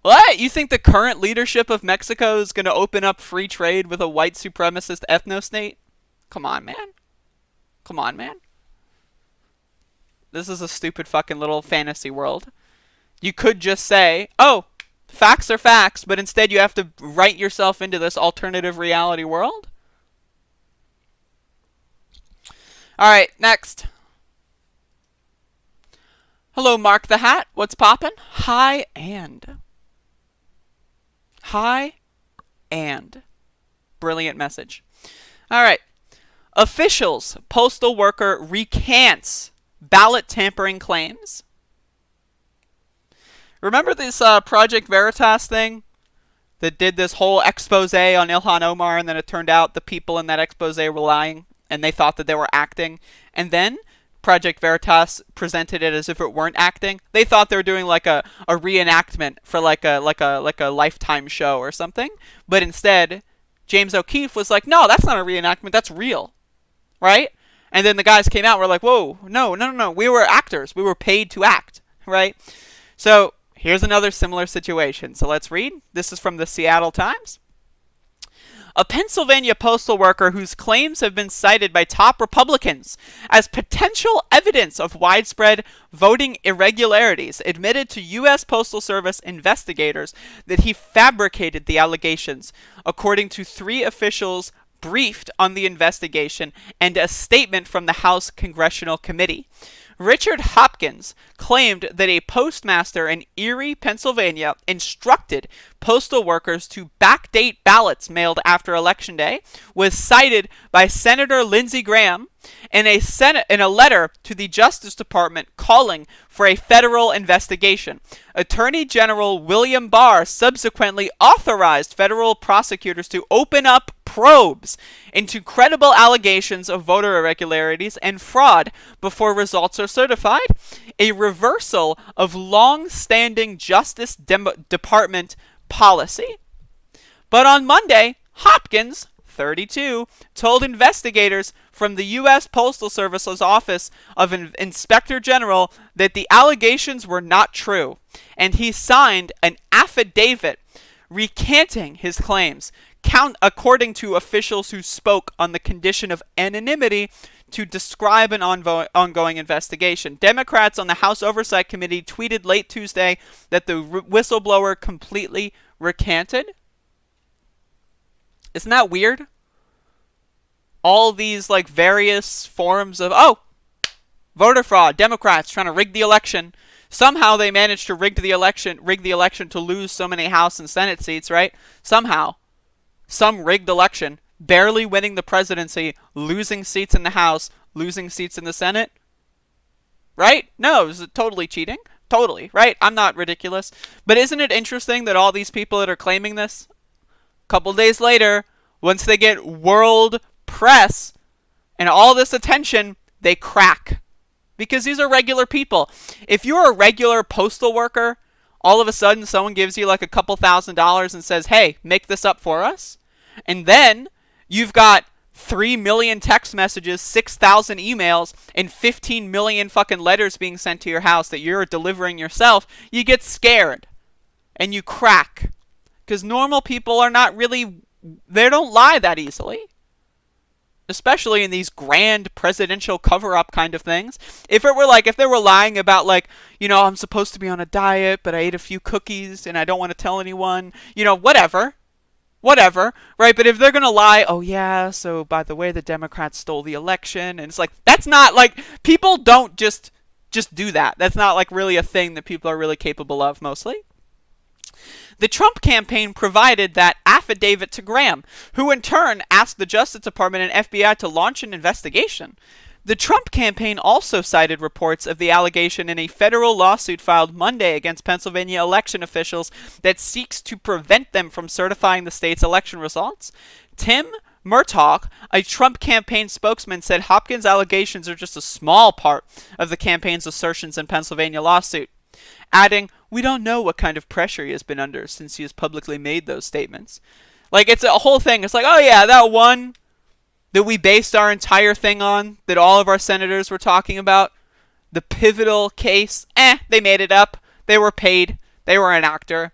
[SPEAKER 6] What? You think the current leadership of Mexico is going to open up free trade with a white supremacist ethno-state? Come on, man. Come on, man. This is a stupid fucking little fantasy world. You could just say, oh, facts are facts, but instead you have to write yourself into this alternative reality world. Alright, next. Hello, Mark the Hat. What's poppin'? Hi and. Hi and. Brilliant message. Alright. Officials. Postal worker recants ballot tampering claims. Remember this Project Veritas thing that did this whole expose on Ilhan Omar, and then it turned out the people in that expose were lying and they thought that they were acting, and then Project Veritas presented it as if it weren't acting. They thought they were doing like a reenactment for like a Lifetime show or something, but instead James O'Keefe was like, no, that's not a reenactment, that's real, right? And then the guys came out and were like, whoa, no, we were actors, we were paid to act, right? So here's another similar situation. So let's read. This is from the Seattle Times. A Pennsylvania postal worker whose claims have been cited by top Republicans as potential evidence of widespread voting irregularities admitted to U.S. Postal Service investigators that he fabricated the allegations, according to 3 officials briefed on the investigation and a statement from the House Congressional Committee. Richard Hopkins claimed that a postmaster in Erie, Pennsylvania, instructed postal workers to backdate ballots mailed after Election Day, was cited by Senator Lindsey Graham in a letter to the Justice Department calling for a federal investigation. Attorney General William Barr subsequently authorized federal prosecutors to open up probes into credible allegations of voter irregularities and fraud before results are certified, a reversal of long-standing Justice Department policy. But on Monday, Hopkins, 32, told investigators from the U.S. Postal Service's Office of Inspector General that the allegations were not true, and he signed an affidavit recanting his claims, according to officials who spoke on the condition of anonymity to describe an ongoing investigation. Democrats on the House Oversight Committee tweeted late Tuesday that the whistleblower completely recanted. Isn't that weird? All these like various forms of, voter fraud, Democrats trying to rig the election. Somehow they managed to rig the election to lose so many House and Senate seats, right? Somehow. Some rigged election barely winning the presidency, losing seats in the House, losing seats in the Senate. Right? No, is it totally cheating? Totally, right? I'm not ridiculous. But isn't it interesting that all these people that are claiming this, a couple days later, once they get world press and all this attention, they crack. Because these are regular people. If you're a regular postal worker, all of a sudden someone gives you like a couple $1,000s and says, hey, make this up for us. And then you've got 3 million text messages, 6,000 emails, and 15 million fucking letters being sent to your house that you're delivering yourself. You get scared. And you crack. Because normal people are not really, they don't lie that easily. Especially in these grand presidential cover-up kind of things. If it were like, if they were lying about like, you know, I'm supposed to be on a diet, but I ate a few cookies and I don't want to tell anyone, you know, whatever, right? But if they're going to lie, oh yeah, so by the way, the Democrats stole the election, and it's like, that's not like, people don't just do that. That's not like really a thing that people are really capable of mostly. The Trump campaign provided that affidavit to Graham, who in turn asked the Justice Department and FBI to launch an investigation. The Trump campaign also cited reports of the allegation in a federal lawsuit filed Monday against Pennsylvania election officials that seeks to prevent them from certifying the state's election results. Tim Murtaugh, a Trump campaign spokesman, said Hopkins' allegations are just a small part of the campaign's assertions in Pennsylvania lawsuit, adding, we don't know what kind of pressure he has been under since he has publicly made those statements. Like, it's a whole thing. It's like, oh yeah, that one that we based our entire thing on, that all of our senators were talking about, the pivotal case, they made it up. They were paid. They were an actor.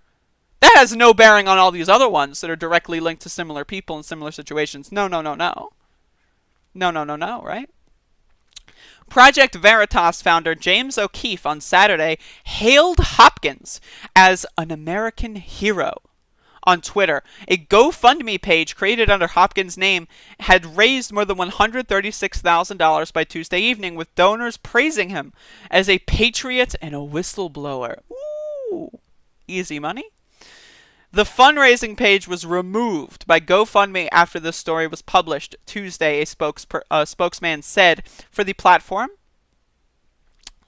[SPEAKER 6] That has no bearing on all these other ones that are directly linked to similar people in similar situations. No, right? Project Veritas founder James O'Keefe on Saturday hailed Hopkins as an American hero. On Twitter, a GoFundMe page created under Hopkins' name had raised more than $136,000 by Tuesday evening, with donors praising him as a patriot and a whistleblower. Ooh, easy money. The fundraising page was removed by GoFundMe after the story was published Tuesday, a spokesman said for the platform.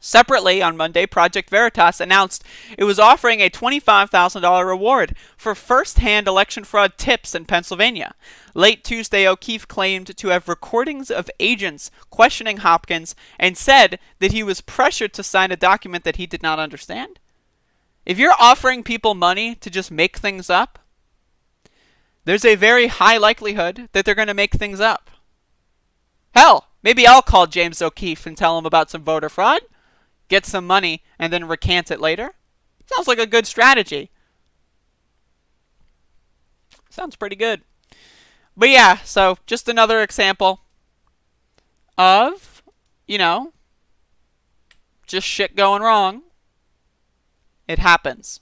[SPEAKER 6] Separately, on Monday, Project Veritas announced it was offering a $25,000 reward for first-hand election fraud tips in Pennsylvania. Late Tuesday, O'Keefe claimed to have recordings of agents questioning Hopkins and said that he was pressured to sign a document that he did not understand. If you're offering people money to just make things up, there's a very high likelihood that they're going to make things up. Hell, maybe I'll call James O'Keefe and tell him about some voter fraud, get some money, and then recant it later. Sounds like a good strategy. Sounds pretty good. But yeah, so just another example of, you know, just shit going wrong. It happens.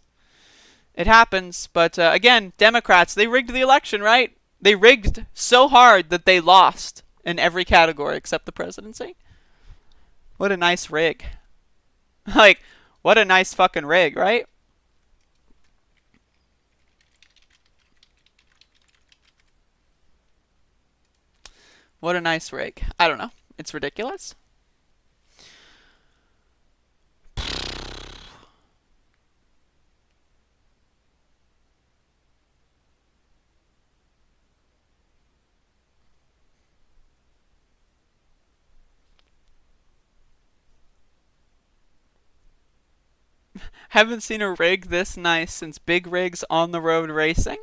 [SPEAKER 6] It happens, but again, Democrats, they rigged the election, right? They rigged so hard that they lost in every category except the presidency. What a nice rig. Like, what a nice fucking rig, right? What a nice rig. I don't know. It's ridiculous. Haven't seen a rig this nice since big rigs on the road racing.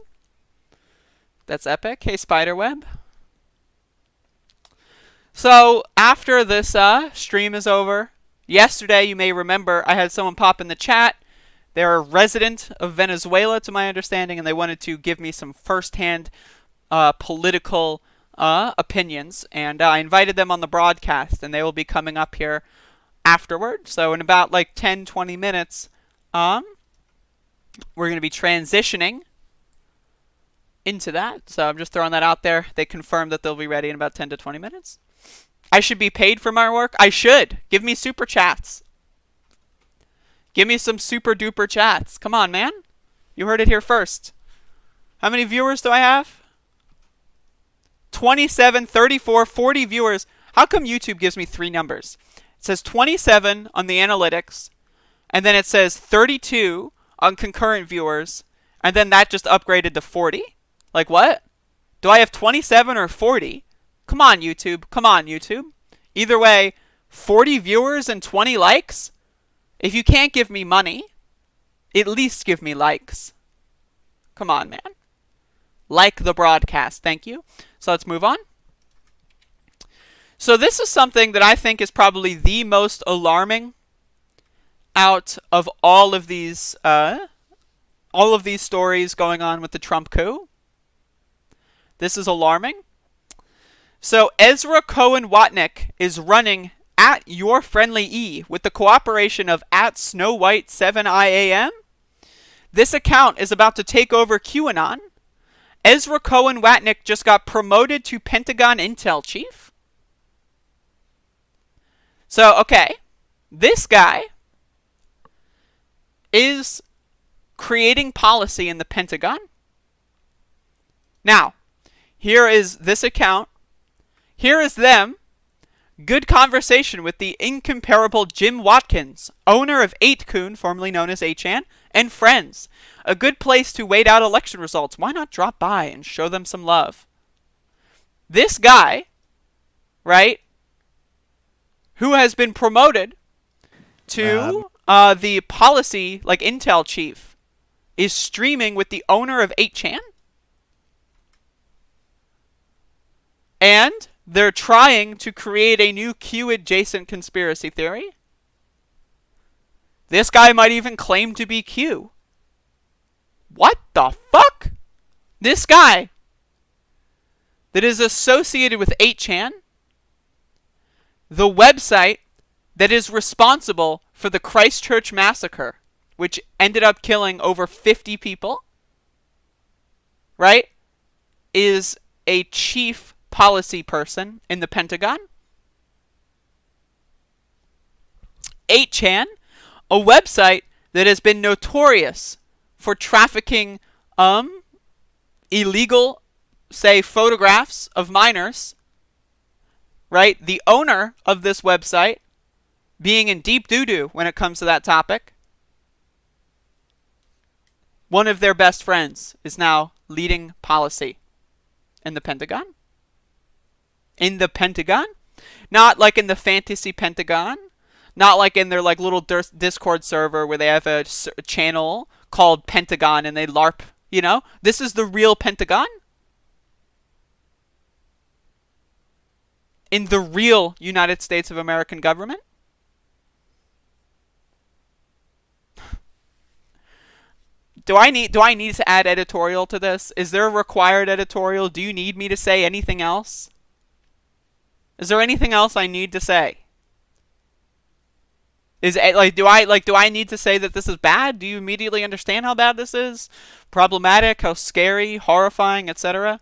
[SPEAKER 6] That's epic. Hey, Spiderweb. So, after this stream is over, yesterday, you may remember, I had someone pop in the chat. They're a resident of Venezuela, to my understanding, and they wanted to give me some first-hand political opinions. And I invited them on the broadcast, and they will be coming up here afterward. So, in about like 10-20 minutes, we're going to be transitioning into that. So I'm just throwing that out there. They confirmed that they'll be ready in about 10 to 20 minutes. I should be paid for my work. I should. Give me super chats. Give me some super duper chats. Come on, man. You heard it here first. How many viewers do I have? 27, 34, 40 viewers. How come YouTube gives me 3 numbers? It says 27 on the analytics, and then it says 32 on concurrent viewers, and then that just upgraded to 40? Like what? Do I have 27 or 40? Come on, YouTube. Come on, YouTube. Either way, 40 viewers and 20 likes? If you can't give me money, at least give me likes. Come on, man. Like the broadcast. Thank you. So let's move on. So this is something that I think is probably the most alarming out of all of these stories going on with the Trump coup. This is alarming. So Ezra Cohen Watnick is running at Your Friendly E with the cooperation of at Snow White 7IAM. This account is about to take over QAnon. Ezra Cohen Watnick just got promoted to Pentagon Intel Chief. So, okay, this guy is creating policy in the Pentagon. Now, here is this account. Here is them. Good conversation with the incomparable Jim Watkins, owner of 8kun, formerly known as 8chan, and friends. A good place to wait out election results. Why not drop by and show them some love? This guy, right, who has been promoted to the policy, like Intel chief, is streaming with the owner of 8chan. And they're trying to create a new Q-adjacent conspiracy theory. This guy might even claim to be Q. What the fuck? This guy that is associated with 8chan, the website that is responsible for the Christchurch massacre, which ended up killing over 50 people, right, is a chief policy person in the Pentagon. 8chan, a website that has been notorious for trafficking illegal, say, photographs of minors, right? The owner of this website being in deep doo-doo when it comes to that topic. One of their best friends is now leading policy in the Pentagon. In the Pentagon? Not like in the fantasy Pentagon. Not like in their like little Discord server where they have a channel called Pentagon and they LARP, you know? This is the real Pentagon. In the real United States of American government. Do I need to add editorial to this? Is there a required editorial? Do you need me to say anything else? Is there anything else I need to say? Is it do I need to say that this is bad? Do you immediately understand how bad this is? Problematic, how scary, horrifying, etc.?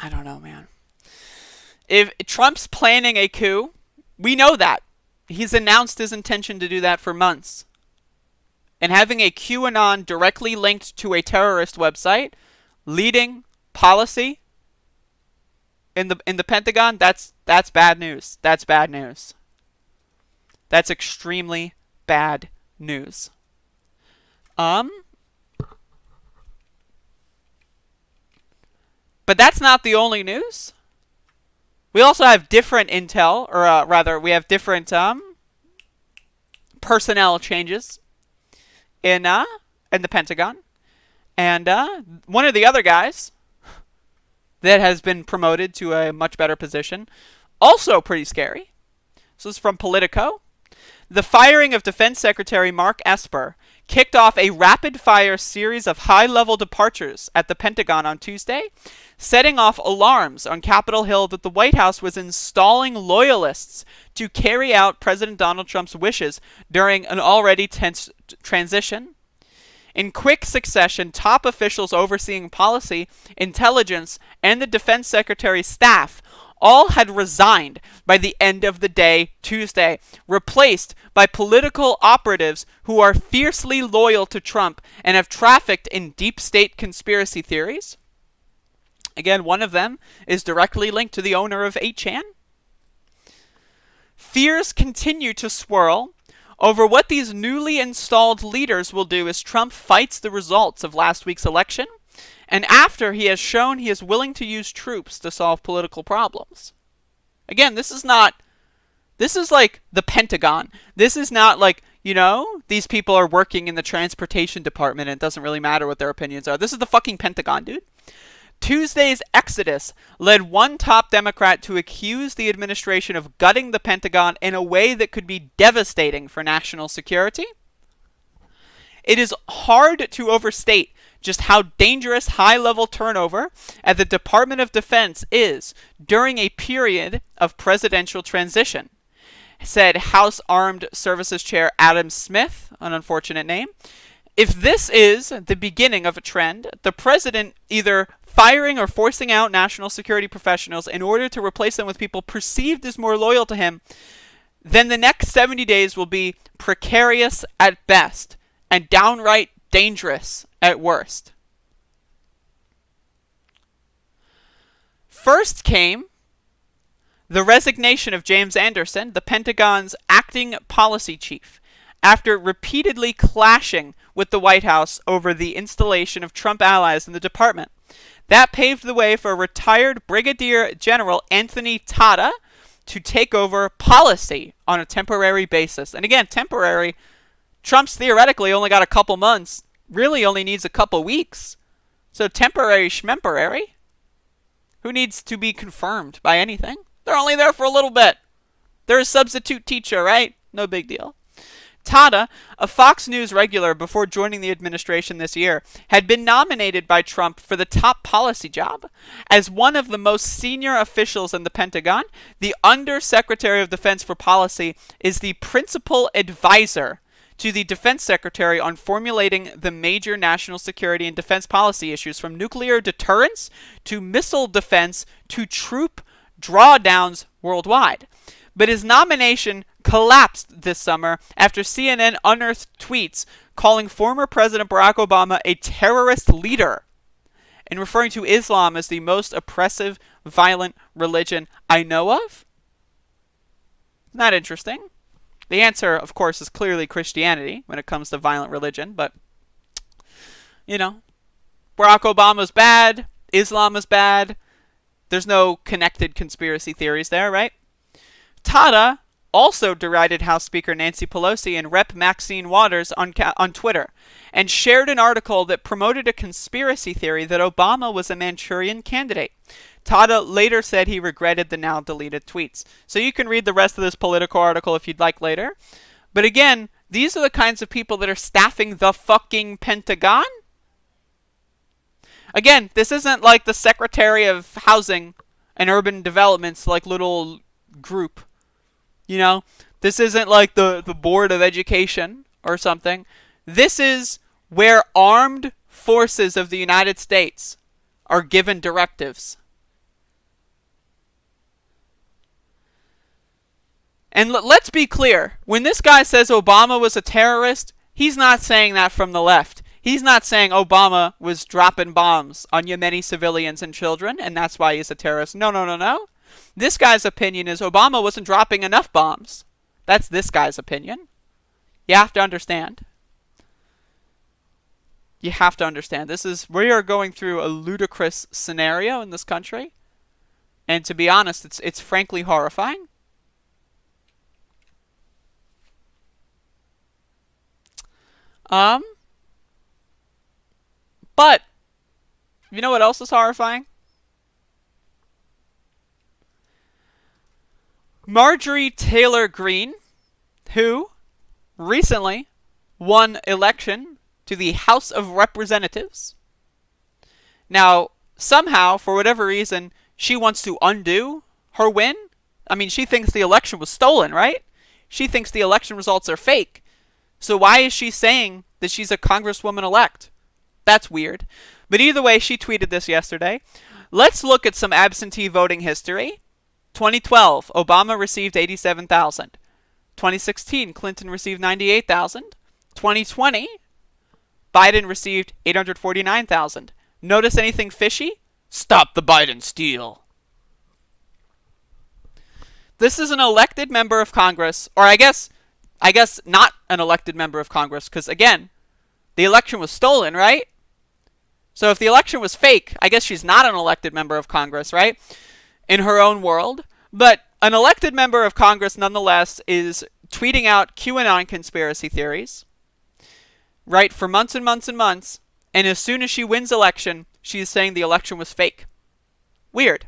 [SPEAKER 6] I don't know, man. If Trump's planning a coup, we know that. He's announced his intention to do that for months. And having a QAnon directly linked to a terrorist website, leading policy in the Pentagon, that's bad news. That's bad news. That's extremely bad news. But that's not the only news. We also have different intel, or rather, we have different personnel changes in the Pentagon. And one of the other guys that has been promoted to a much better position, also pretty scary. So this is from Politico. The firing of Defense Secretary Mark Esper kicked off a rapid-fire series of high-level departures at the Pentagon on Tuesday, setting off alarms on Capitol Hill that the White House was installing loyalists to carry out President Donald Trump's wishes during an already tense transition. In quick succession, top officials overseeing policy, intelligence, and the Defense Secretary's staff all had resigned by the end of the day Tuesday, replaced by political operatives who are fiercely loyal to Trump and have trafficked in deep state conspiracy theories. Again, one of them is directly linked to the owner of 8chan. Fears continue to swirl over what these newly installed leaders will do as Trump fights the results of last week's election, and after he has shown he is willing to use troops to solve political problems. Again, this is like the Pentagon. This is not like, these people are working in the transportation department and it doesn't really matter what their opinions are. This is the fucking Pentagon, dude. Tuesday's exodus led one top Democrat to accuse the administration of gutting the Pentagon in a way that could be devastating for national security. It is hard to overstate just how dangerous high-level turnover at the Department of Defense is during a period of presidential transition, said House Armed Services Chair Adam Smith, an unfortunate name. If this is the beginning of a trend, the president either firing or forcing out national security professionals in order to replace them with people perceived as more loyal to him, then the next 70 days will be precarious at best and downright dangerous at worst. First came the resignation of James Anderson, the Pentagon's acting policy chief, after repeatedly clashing with the White House over the installation of Trump allies in the department. That paved the way for retired Brigadier General Anthony Tata to take over policy on a temporary basis. And again, temporary. Trump's theoretically only got a couple months, really only needs a couple weeks. So temporary schmemporary. Who needs to be confirmed by anything? They're only there for a little bit. They're a substitute teacher, right? No big deal. Tata, a Fox News regular before joining the administration this year, had been nominated by Trump for the top policy job. As one of the most senior officials in the Pentagon, the Undersecretary of Defense for Policy is the principal advisor to the Defense Secretary on formulating the major national security and defense policy issues, from nuclear deterrence to missile defense to troop drawdowns worldwide. But his nomination collapsed this summer after CNN unearthed tweets calling former President Barack Obama a terrorist leader and referring to Islam as the most oppressive, violent religion I know of. Not interesting. The answer, of course, is clearly Christianity when it comes to violent religion, but, Barack Obama's bad, Islam is bad, there's no connected conspiracy theories there, right? Tata also derided House Speaker Nancy Pelosi and Rep. Maxine Waters on Twitter, and shared an article that promoted a conspiracy theory that Obama was a Manchurian candidate. Tata later said he regretted the now deleted tweets. So you can read the rest of this Politico article if you'd like later. But again, these are the kinds of people that are staffing the fucking Pentagon. Again, this isn't like the Secretary of Housing and Urban Development's like little group. This isn't like the Board of Education or something. This is where armed forces of the United States are given directives. And let's be clear. When this guy says Obama was a terrorist, he's not saying that from the left. He's not saying Obama was dropping bombs on Yemeni civilians and children, and that's why he's a terrorist. No. This guy's opinion is Obama wasn't dropping enough bombs. That's this guy's opinion. You have to understand. We are going through a ludicrous scenario in this country. And to be honest, it's frankly horrifying. But, you know what else is horrifying? Marjorie Taylor Greene, who recently won election to the House of Representatives. Now, somehow, for whatever reason, she wants to undo her win. I mean, she thinks the election was stolen, right? She thinks the election results are fake. So why is she saying that she's a congresswoman-elect? That's weird. But either way, she tweeted this yesterday. Let's look at some absentee voting history. 2012, Obama received 87,000. 2016, Clinton received 98,000. 2020, Biden received 849,000. Notice anything fishy? Stop the Biden steal. This is an elected member of Congress, or I guess not an elected member of Congress, because again, the election was stolen, right? So if the election was fake, I guess she's not an elected member of Congress, right? In her own world. But an elected member of Congress, nonetheless, is tweeting out QAnon conspiracy theories, right, for months and months and months. And as soon as she wins election, she's saying the election was fake. Weird.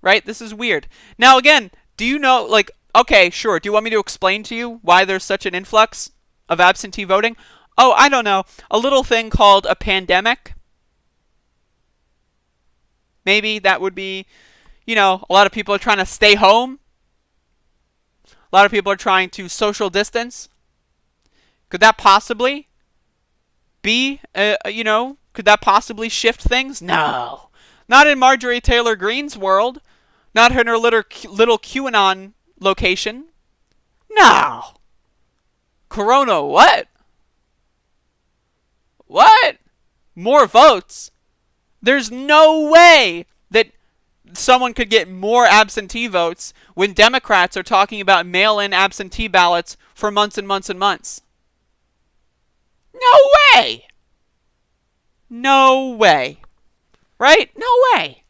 [SPEAKER 6] Right? This is weird. Now, again, do you know, like, okay, sure. Do you want me to explain to you why there's such an influx of absentee voting? Oh, I don't know. A little thing called a pandemic. Maybe that would be, you know, a lot of people are trying to stay home. A lot of people are trying to social distance. Could that possibly be, could that possibly shift things? No. Not in Marjorie Taylor Greene's world. Not in her little QAnon location. No. Corona, what? What? More votes? There's no way that someone could get more absentee votes when Democrats are talking about mail-in absentee ballots for months and months and months. No way! No way. Right? No way.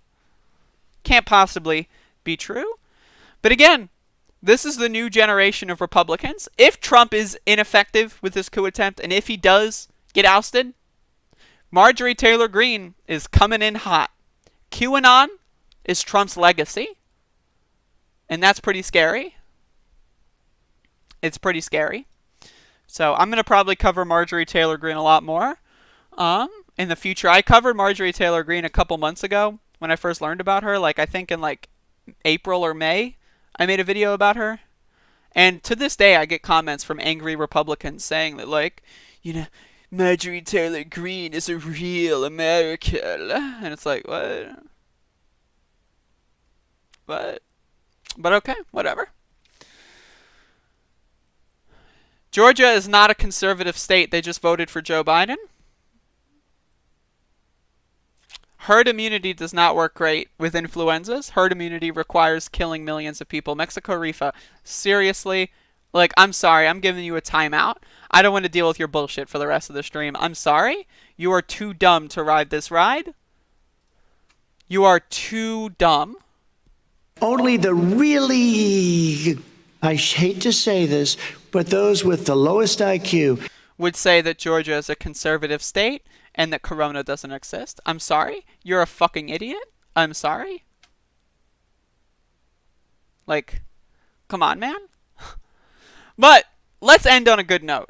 [SPEAKER 6] Can't possibly be true. But again, this is the new generation of Republicans. If Trump is ineffective with this coup attempt, and if he does get ousted, Marjorie Taylor Greene is coming in hot. QAnon is Trump's legacy. And that's pretty scary. It's pretty scary. So I'm going to probably cover Marjorie Taylor Greene a lot more in the future. I covered Marjorie Taylor Greene a couple months ago when I first learned about her. Like, I think in like April or May, I made a video about her. And to this day, I get comments from angry Republicans saying that, like, you know, Marjorie Taylor Greene is a real American. And it's like, what? What? But okay, whatever. Georgia is not a conservative state. They just voted for Joe Biden. Herd immunity does not work great with influenzas. Herd immunity requires killing millions of people. Mexico Rifa, seriously, like, I'm sorry, I'm giving you a timeout. I don't want to deal with your bullshit for the rest of the stream. I'm sorry. You are too dumb to ride this ride. You are too dumb.
[SPEAKER 1] Only the really, I hate to say this, but those with the lowest IQ
[SPEAKER 6] would say that Georgia is a conservative state and that Corona doesn't exist. I'm sorry. You're a fucking idiot. I'm sorry. Like, come on, man. But let's end on a good note.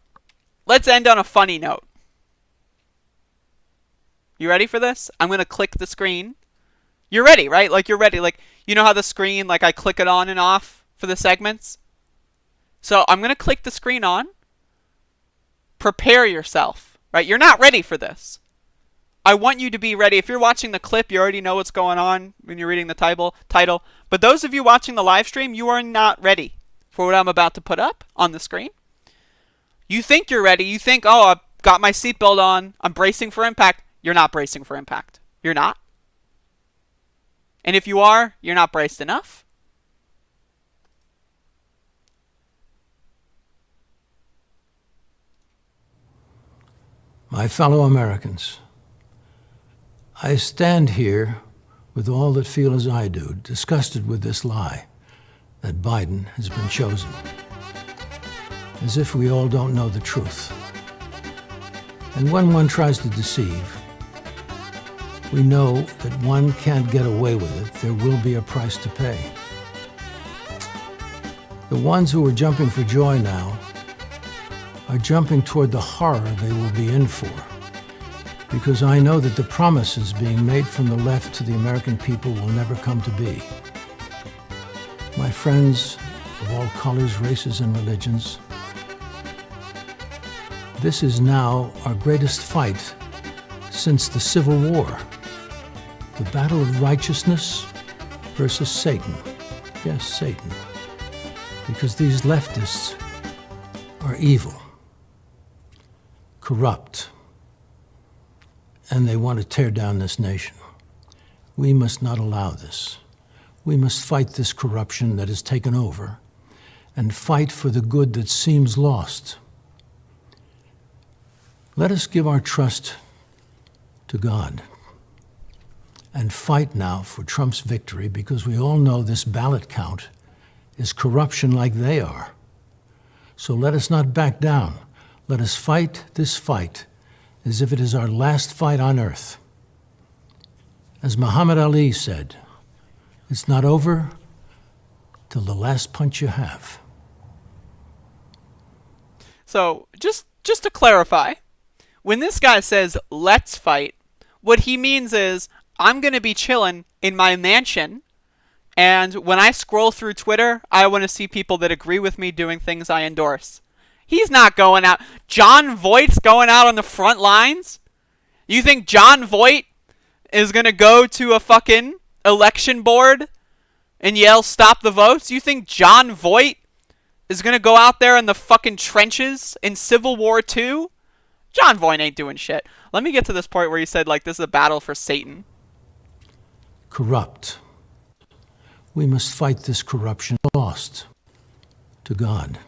[SPEAKER 6] Let's end on a funny note. You ready for this? I'm going to click the screen. You're ready, right? Like, you're ready. Like, you know how the screen, like, I click it on and off for the segments? So I'm going to click the screen on. Prepare yourself, right? You're not ready for this. I want you to be ready. If you're watching the clip, you already know what's going on when you're reading the title. But those of you watching the live stream, you are not ready for what I'm about to put up on the screen. You think you're ready. You think, oh, I've got my seatbelt on. I'm bracing for impact. You're not bracing for impact. You're not. And if you are, you're not braced enough.
[SPEAKER 9] My fellow Americans, I stand here with all that feel as I do, disgusted with this lie that Biden has been chosen, as if we all don't know the truth. And when one tries to deceive, we know that one can't get away with it. There will be a price to pay. The ones who are jumping for joy now are jumping toward the horror they will be in for, because I know that the promises being made from the left to the American people will never come to be. My friends of all colors, races, and religions, this is now our greatest fight since the Civil War. The battle of righteousness versus Satan. Yes, Satan. Because these leftists are evil, corrupt, and they want to tear down this nation. We must not allow this. We must fight this corruption that has taken over and fight for the good that seems lost. Let us give our trust to God and fight now for Trump's victory, because we all know this ballot count is corruption like they are. So let us not back down. Let us fight this fight as if it is our last fight on earth. As Muhammad Ali said, it's not over till the last punch you have.
[SPEAKER 6] So, just to clarify, when this guy says, let's fight, what he means is, I'm going to be chilling in my mansion, and when I scroll through Twitter, I want to see people that agree with me doing things I endorse. He's not going out. John Voight's going out on the front lines? You think John Voight is going to go to a fucking election board and yell, stop the votes? You think John Voight is going to go out there in the fucking trenches in Civil War II? John Voight ain't doing shit. Let me get to this part where he said, like, this is a battle for Satan.
[SPEAKER 9] Corrupt. We must fight this corruption lost to God.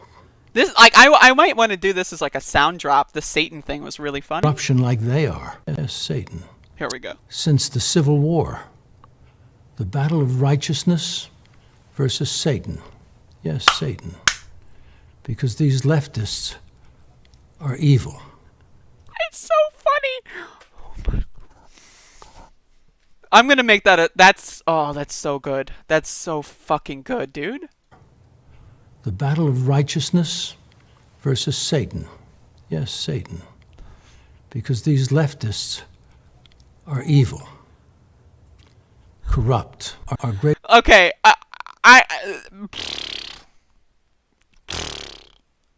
[SPEAKER 6] This, like, I might want to do this as like a sound drop. The Satan thing was really funny.
[SPEAKER 9] Corruption like they are. Yes, Satan.
[SPEAKER 6] Here we go.
[SPEAKER 9] Since the Civil War, the battle of righteousness versus Satan. Yes, Satan. Because these leftists are evil.
[SPEAKER 6] It's so funny. I'm going to make that that's so good. That's so fucking good, dude.
[SPEAKER 9] The battle of righteousness versus Satan. Yes, Satan. Because these leftists are evil, corrupt, are great.
[SPEAKER 6] Okay, I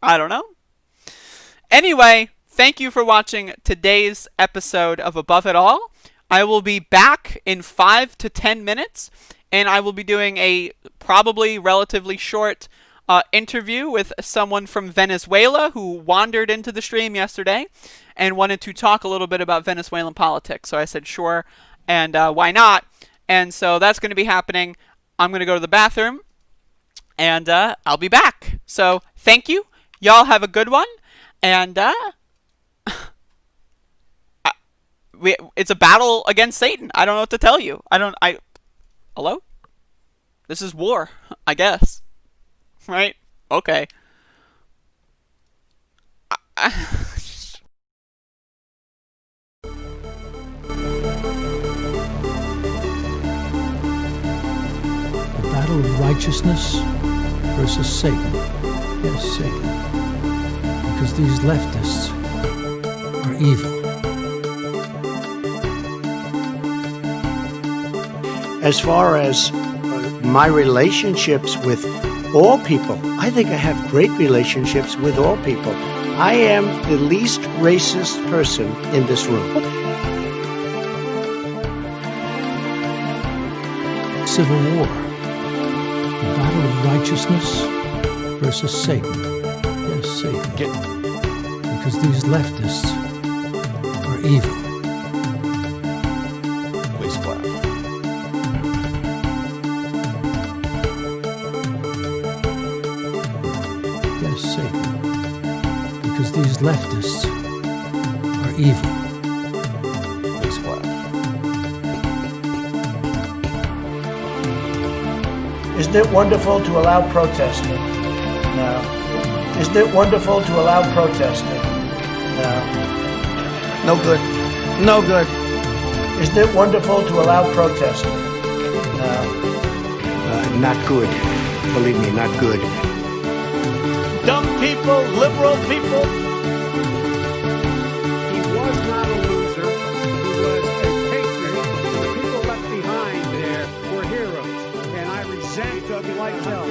[SPEAKER 6] don't know. Anyway, thank you for watching today's episode of Above It All. I will be back in 5 to 10 minutes, and I will be doing a probably relatively short interview with someone from Venezuela who wandered into the stream yesterday and wanted to talk a little bit about Venezuelan politics. So I said, sure, and why not? And so that's going to be happening. I'm going to go to the bathroom, and I'll be back. So thank you. Y'all have a good one, and it's a battle against Satan. I don't know what to tell you. Hello? This is war, I guess. Right? Okay.
[SPEAKER 9] The battle of righteousness versus Satan. Yes, Satan. Because these leftists are evil.
[SPEAKER 1] As far as my relationships with all people, I think I have great relationships with all people. I am the least racist person in this room.
[SPEAKER 9] Civil War. The battle of righteousness versus Satan. Yes, Satan. Because these leftists are evil.
[SPEAKER 3] Please clap.
[SPEAKER 9] Yes, Satan. Because these leftists are evil.
[SPEAKER 3] Please clap.
[SPEAKER 1] Isn't it wonderful to allow protesting? No. Isn't it wonderful to allow protesting? No. No good. No good. Isn't it wonderful to allow protesting? No. Not good. Believe me, not good. Dumb people, liberal people.
[SPEAKER 4] He was not a loser. He was a patriot. The people left behind there were heroes. And I resent like hell.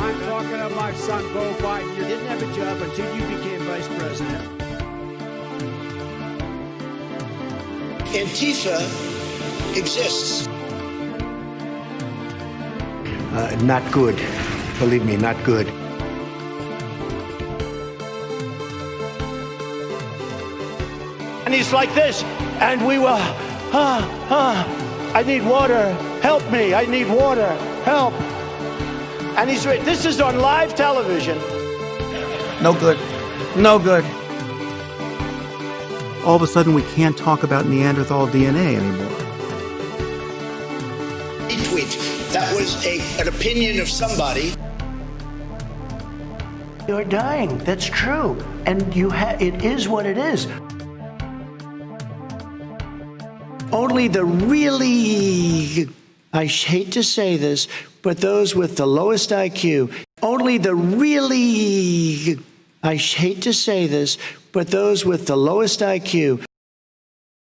[SPEAKER 4] I'm talking of my son, Beau Biden.
[SPEAKER 10] You didn't have a job until you became vice president. Antifa exists.
[SPEAKER 1] Not good. Believe me, not good. And he's like this, and we were, I need water, help me, I need water, help. And this is on live television.
[SPEAKER 2] No good. No good. All of a sudden, we can't talk about Neanderthal DNA anymore.
[SPEAKER 10] Tweet. That was an opinion of somebody.
[SPEAKER 1] You're dying, that's true. And it is what it is. Only the really, I hate to say this, but those with the lowest IQ, only the really, I hate to say this, but those with the lowest IQ